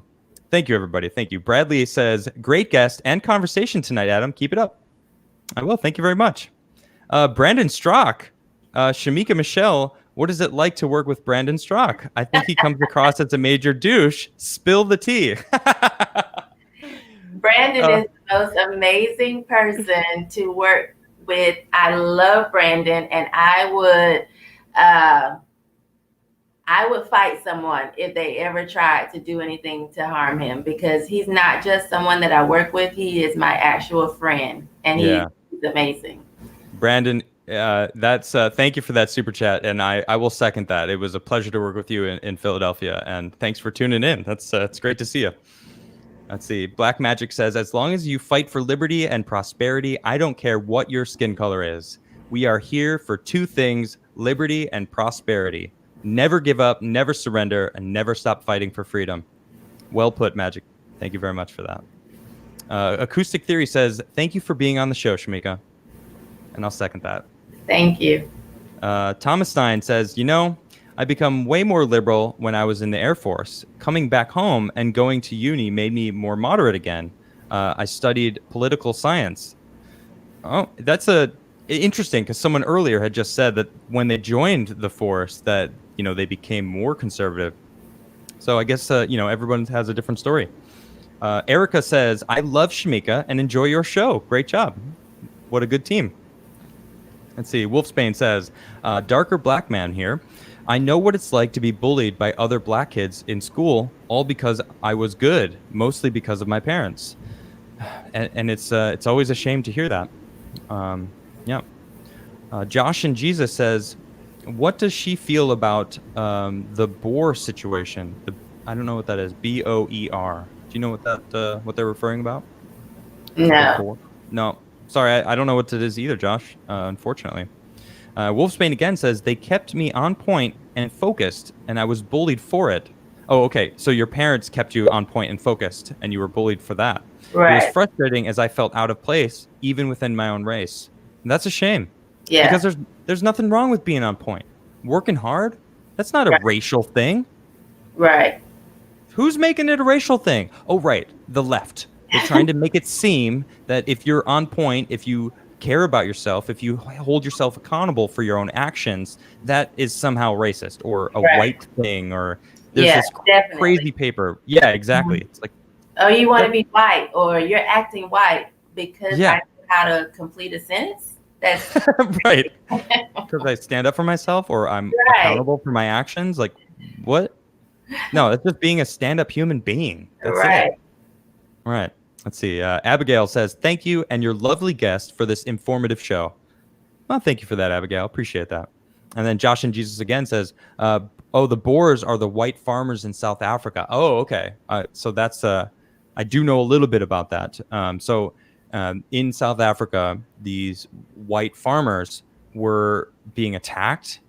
thank you, everybody. Thank you. Bradley says, great guest and conversation tonight, Adam. Keep it up. I will. Thank you very much. Brandon Strock, Shemeka Michelle, what is it like to work with Brandon Strock? I think he comes across as a major douche. Spill the tea. Brandon is the most amazing person to work with. I love Brandon, and I would fight someone if they ever tried to do anything to harm him, because he's not just someone that I work with. He is my actual friend, and he's amazing. Brandon, that's thank you for that super chat, and I will second that. It was a pleasure to work with you in Philadelphia, and thanks for tuning in. It's great to see you. Let's see. Black Magic says, as long as you fight for liberty and prosperity, I don't care what your skin color is. We are here for two things, liberty and prosperity. Never give up, never surrender, and never stop fighting for freedom. Well put, Magic. Thank you very much for that. Acoustic Theory says, thank you for being on the show, Shemeka. And I'll second that. Thank you. Thomas Stein says, I become way more liberal when I was in the Air Force. Coming back home and going to uni made me more moderate again. I studied political science. Oh, that's interesting because someone earlier had just said that when they joined the force that, they became more conservative. So I guess, everyone has a different story. Erica says, I love Shemeka and enjoy your show. Great job. What a good team. Let's see. Wolfsbane says, darker black man here. I know what it's like to be bullied by other black kids in school, all because I was good, mostly because of my parents. And it's always a shame to hear that. Yeah. Josh and Jesus says, what does she feel about the Boer situation? I don't know what that is. BOER. Do you know what they're referring about? No. No. Sorry, I don't know what it is either, Josh. Unfortunately. Wolfsbane again says, they kept me on point and focused, and I was bullied for it. Oh, okay. So your parents kept you on point and focused, and you were bullied for that. Right. It was frustrating as I felt out of place, even within my own race. And that's a shame. Yeah. Because there's nothing wrong with being on point. Working hard, that's not a racial thing. Right. Who's making it a racial thing? Oh, right. The left. They're trying to make it seem that if you're on point, if you care about yourself, if you hold yourself accountable for your own actions, that is somehow racist or a white thing, or there's this crazy paper. Yeah, exactly. Mm-hmm. It's like, oh, you want to be white, or you're acting white because I know how to complete a sentence? That's right. Because I stand up for myself, or I'm accountable for my actions. Like, what? No, that's just being a stand-up human being. That's it. All right. Let's see. Abigail says, thank you and your lovely guest for this informative show. Well, thank you for that, Abigail. Appreciate that. And then Josh and Jesus again says, the Boers are the white farmers in South Africa. Oh, okay. So that's, I do know a little bit about that. In South Africa, these white farmers were being attacked,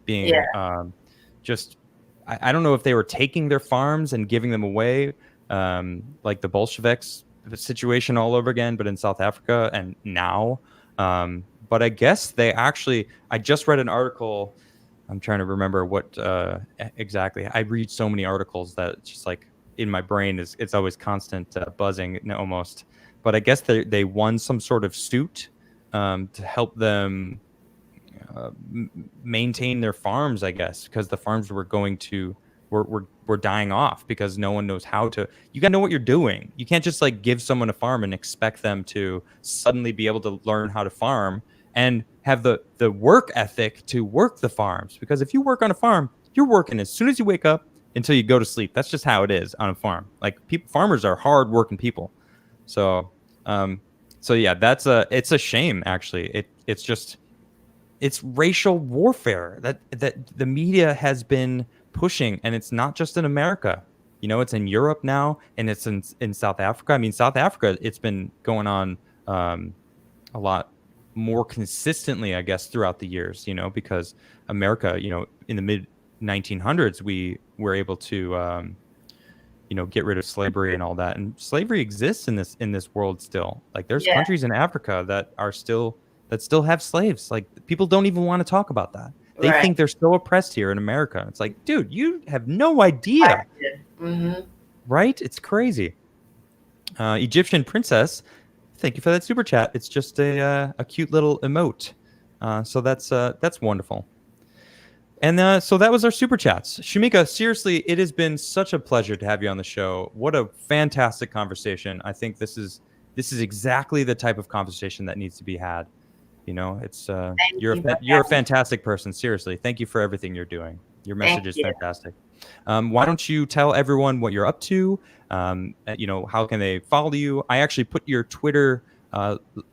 I don't know if they were taking their farms and giving them away, like the Bolsheviks situation all over again, but in South Africa and now. But I guess I just read an article. I'm trying to remember what exactly. I read so many articles that it's just like in my brain it's always constant buzzing almost. But I guess they won some sort of suit to help them maintain their farms, I guess, because the farms were were dying off because no one knows how to. You got to know what you're doing. You can't just like give someone a farm and expect them to suddenly be able to learn how to farm and have the work ethic to work the farms. Because if you work on a farm, you're working as soon as you wake up until you go to sleep. That's just how it is on a farm. Like farmers are hard working people. So yeah, it's a shame actually. It's racial warfare that the media has been pushing, and it's not just in America. It's in Europe now, and it's in South Africa. I mean, South Africa, it's been going on a lot more consistently, I guess, throughout the years. Because America, in the mid 1900s, we were able to get rid of slavery and all that, and slavery exists in this world still. Like there's countries in Africa that still have slaves. Like people don't even want to talk about that. They think they're so oppressed here in America. It's like, dude, you have no idea. Mm-hmm. Right? It's crazy. Egyptian Princess, thank you for that super chat. It's just a cute little emote. So that's wonderful. And so that was our super chats. Shemeka, seriously, it has been such a pleasure to have you on the show. What a fantastic conversation. I think this is exactly the type of conversation that needs to be had. It's you're a fantastic person. Seriously, thank you for everything you're doing. Your message is fantastic. Why don't you tell everyone what you're up to? How can they follow you? I actually put your Twitter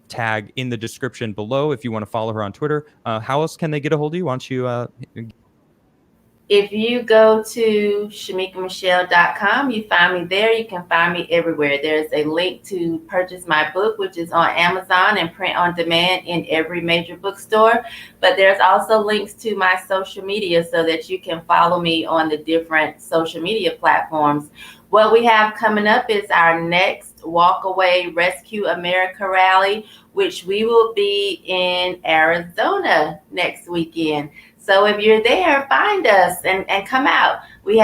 tag in the description below if you want to follow her on Twitter. How else can they get a hold of you? Why don't you? If you go to ShemekaMichelle.com, you find me there. You can find me everywhere. There's a link to purchase my book, which is on Amazon and print on demand in every major bookstore. But there's also links to my social media so that you can follow me on the different social media platforms. What we have coming up is our next Walk Away Rescue America rally, which we will be in Arizona next weekend. So if you're there, find us and come out. We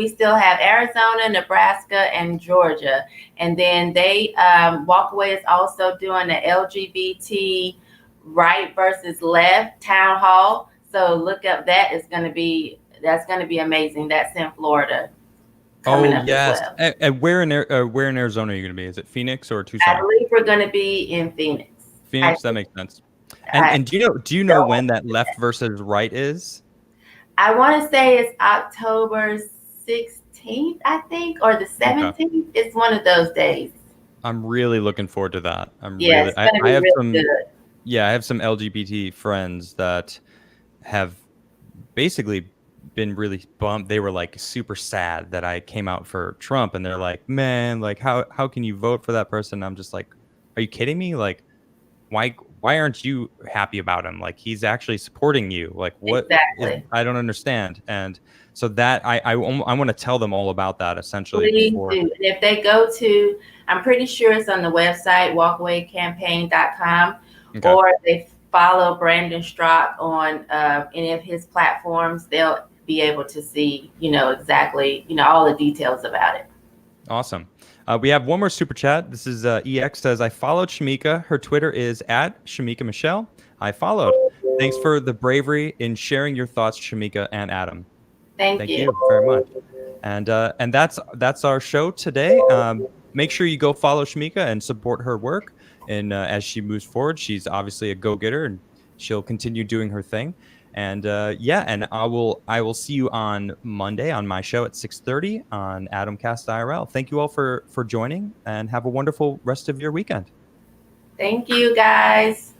still have Arizona, Nebraska, and Georgia, and then they Walkaway is also doing the LGBT right versus left town hall. So look up that. That's going to be amazing. That's in Florida coming Oh up as yes. well. And where in Arizona are you going to be? Is it Phoenix or I Tucson? believe we're going to be in Phoenix. Phoenix. That makes sense. I And do you know when that left versus right is? I want to say it's October 16th, I think, or the Okay. 17th. It's one of those days. I'm really looking forward to that. Yeah, it's going to I be have really some, good. yeah, I have some LGBT friends that have basically been really bummed. They were like super sad that I came out for Trump, and they're like, "Man, like how can you vote for that person?" I'm just like, "Are you kidding me? Like why aren't you happy about him? Like he's actually supporting you. Like what is Exactly. I don't understand." And so that I want to tell them all about that essentially Please before. do. And if they go to, I'm pretty sure it's on the website, walkawaycampaign.com, Okay. or if they follow Brandon Strock on any of his platforms, they'll be able to see, exactly, all the details about it. Awesome. We have one more super chat. This is EX says, I followed Shemeka. Her Twitter is at Shemeka Michelle. I followed. Thanks for the bravery in sharing your thoughts, Shemeka and Adam. Thank Thank you. you very much. And that's our show today. Make sure you go follow Shemeka and support her work. And as she moves forward, she's obviously a go-getter, and she'll continue doing her thing. And yeah, and I will see you on Monday on my show at 6:30 on Adamcast IRL. Thank you all for joining, and have a wonderful rest of your weekend. Thank you, guys.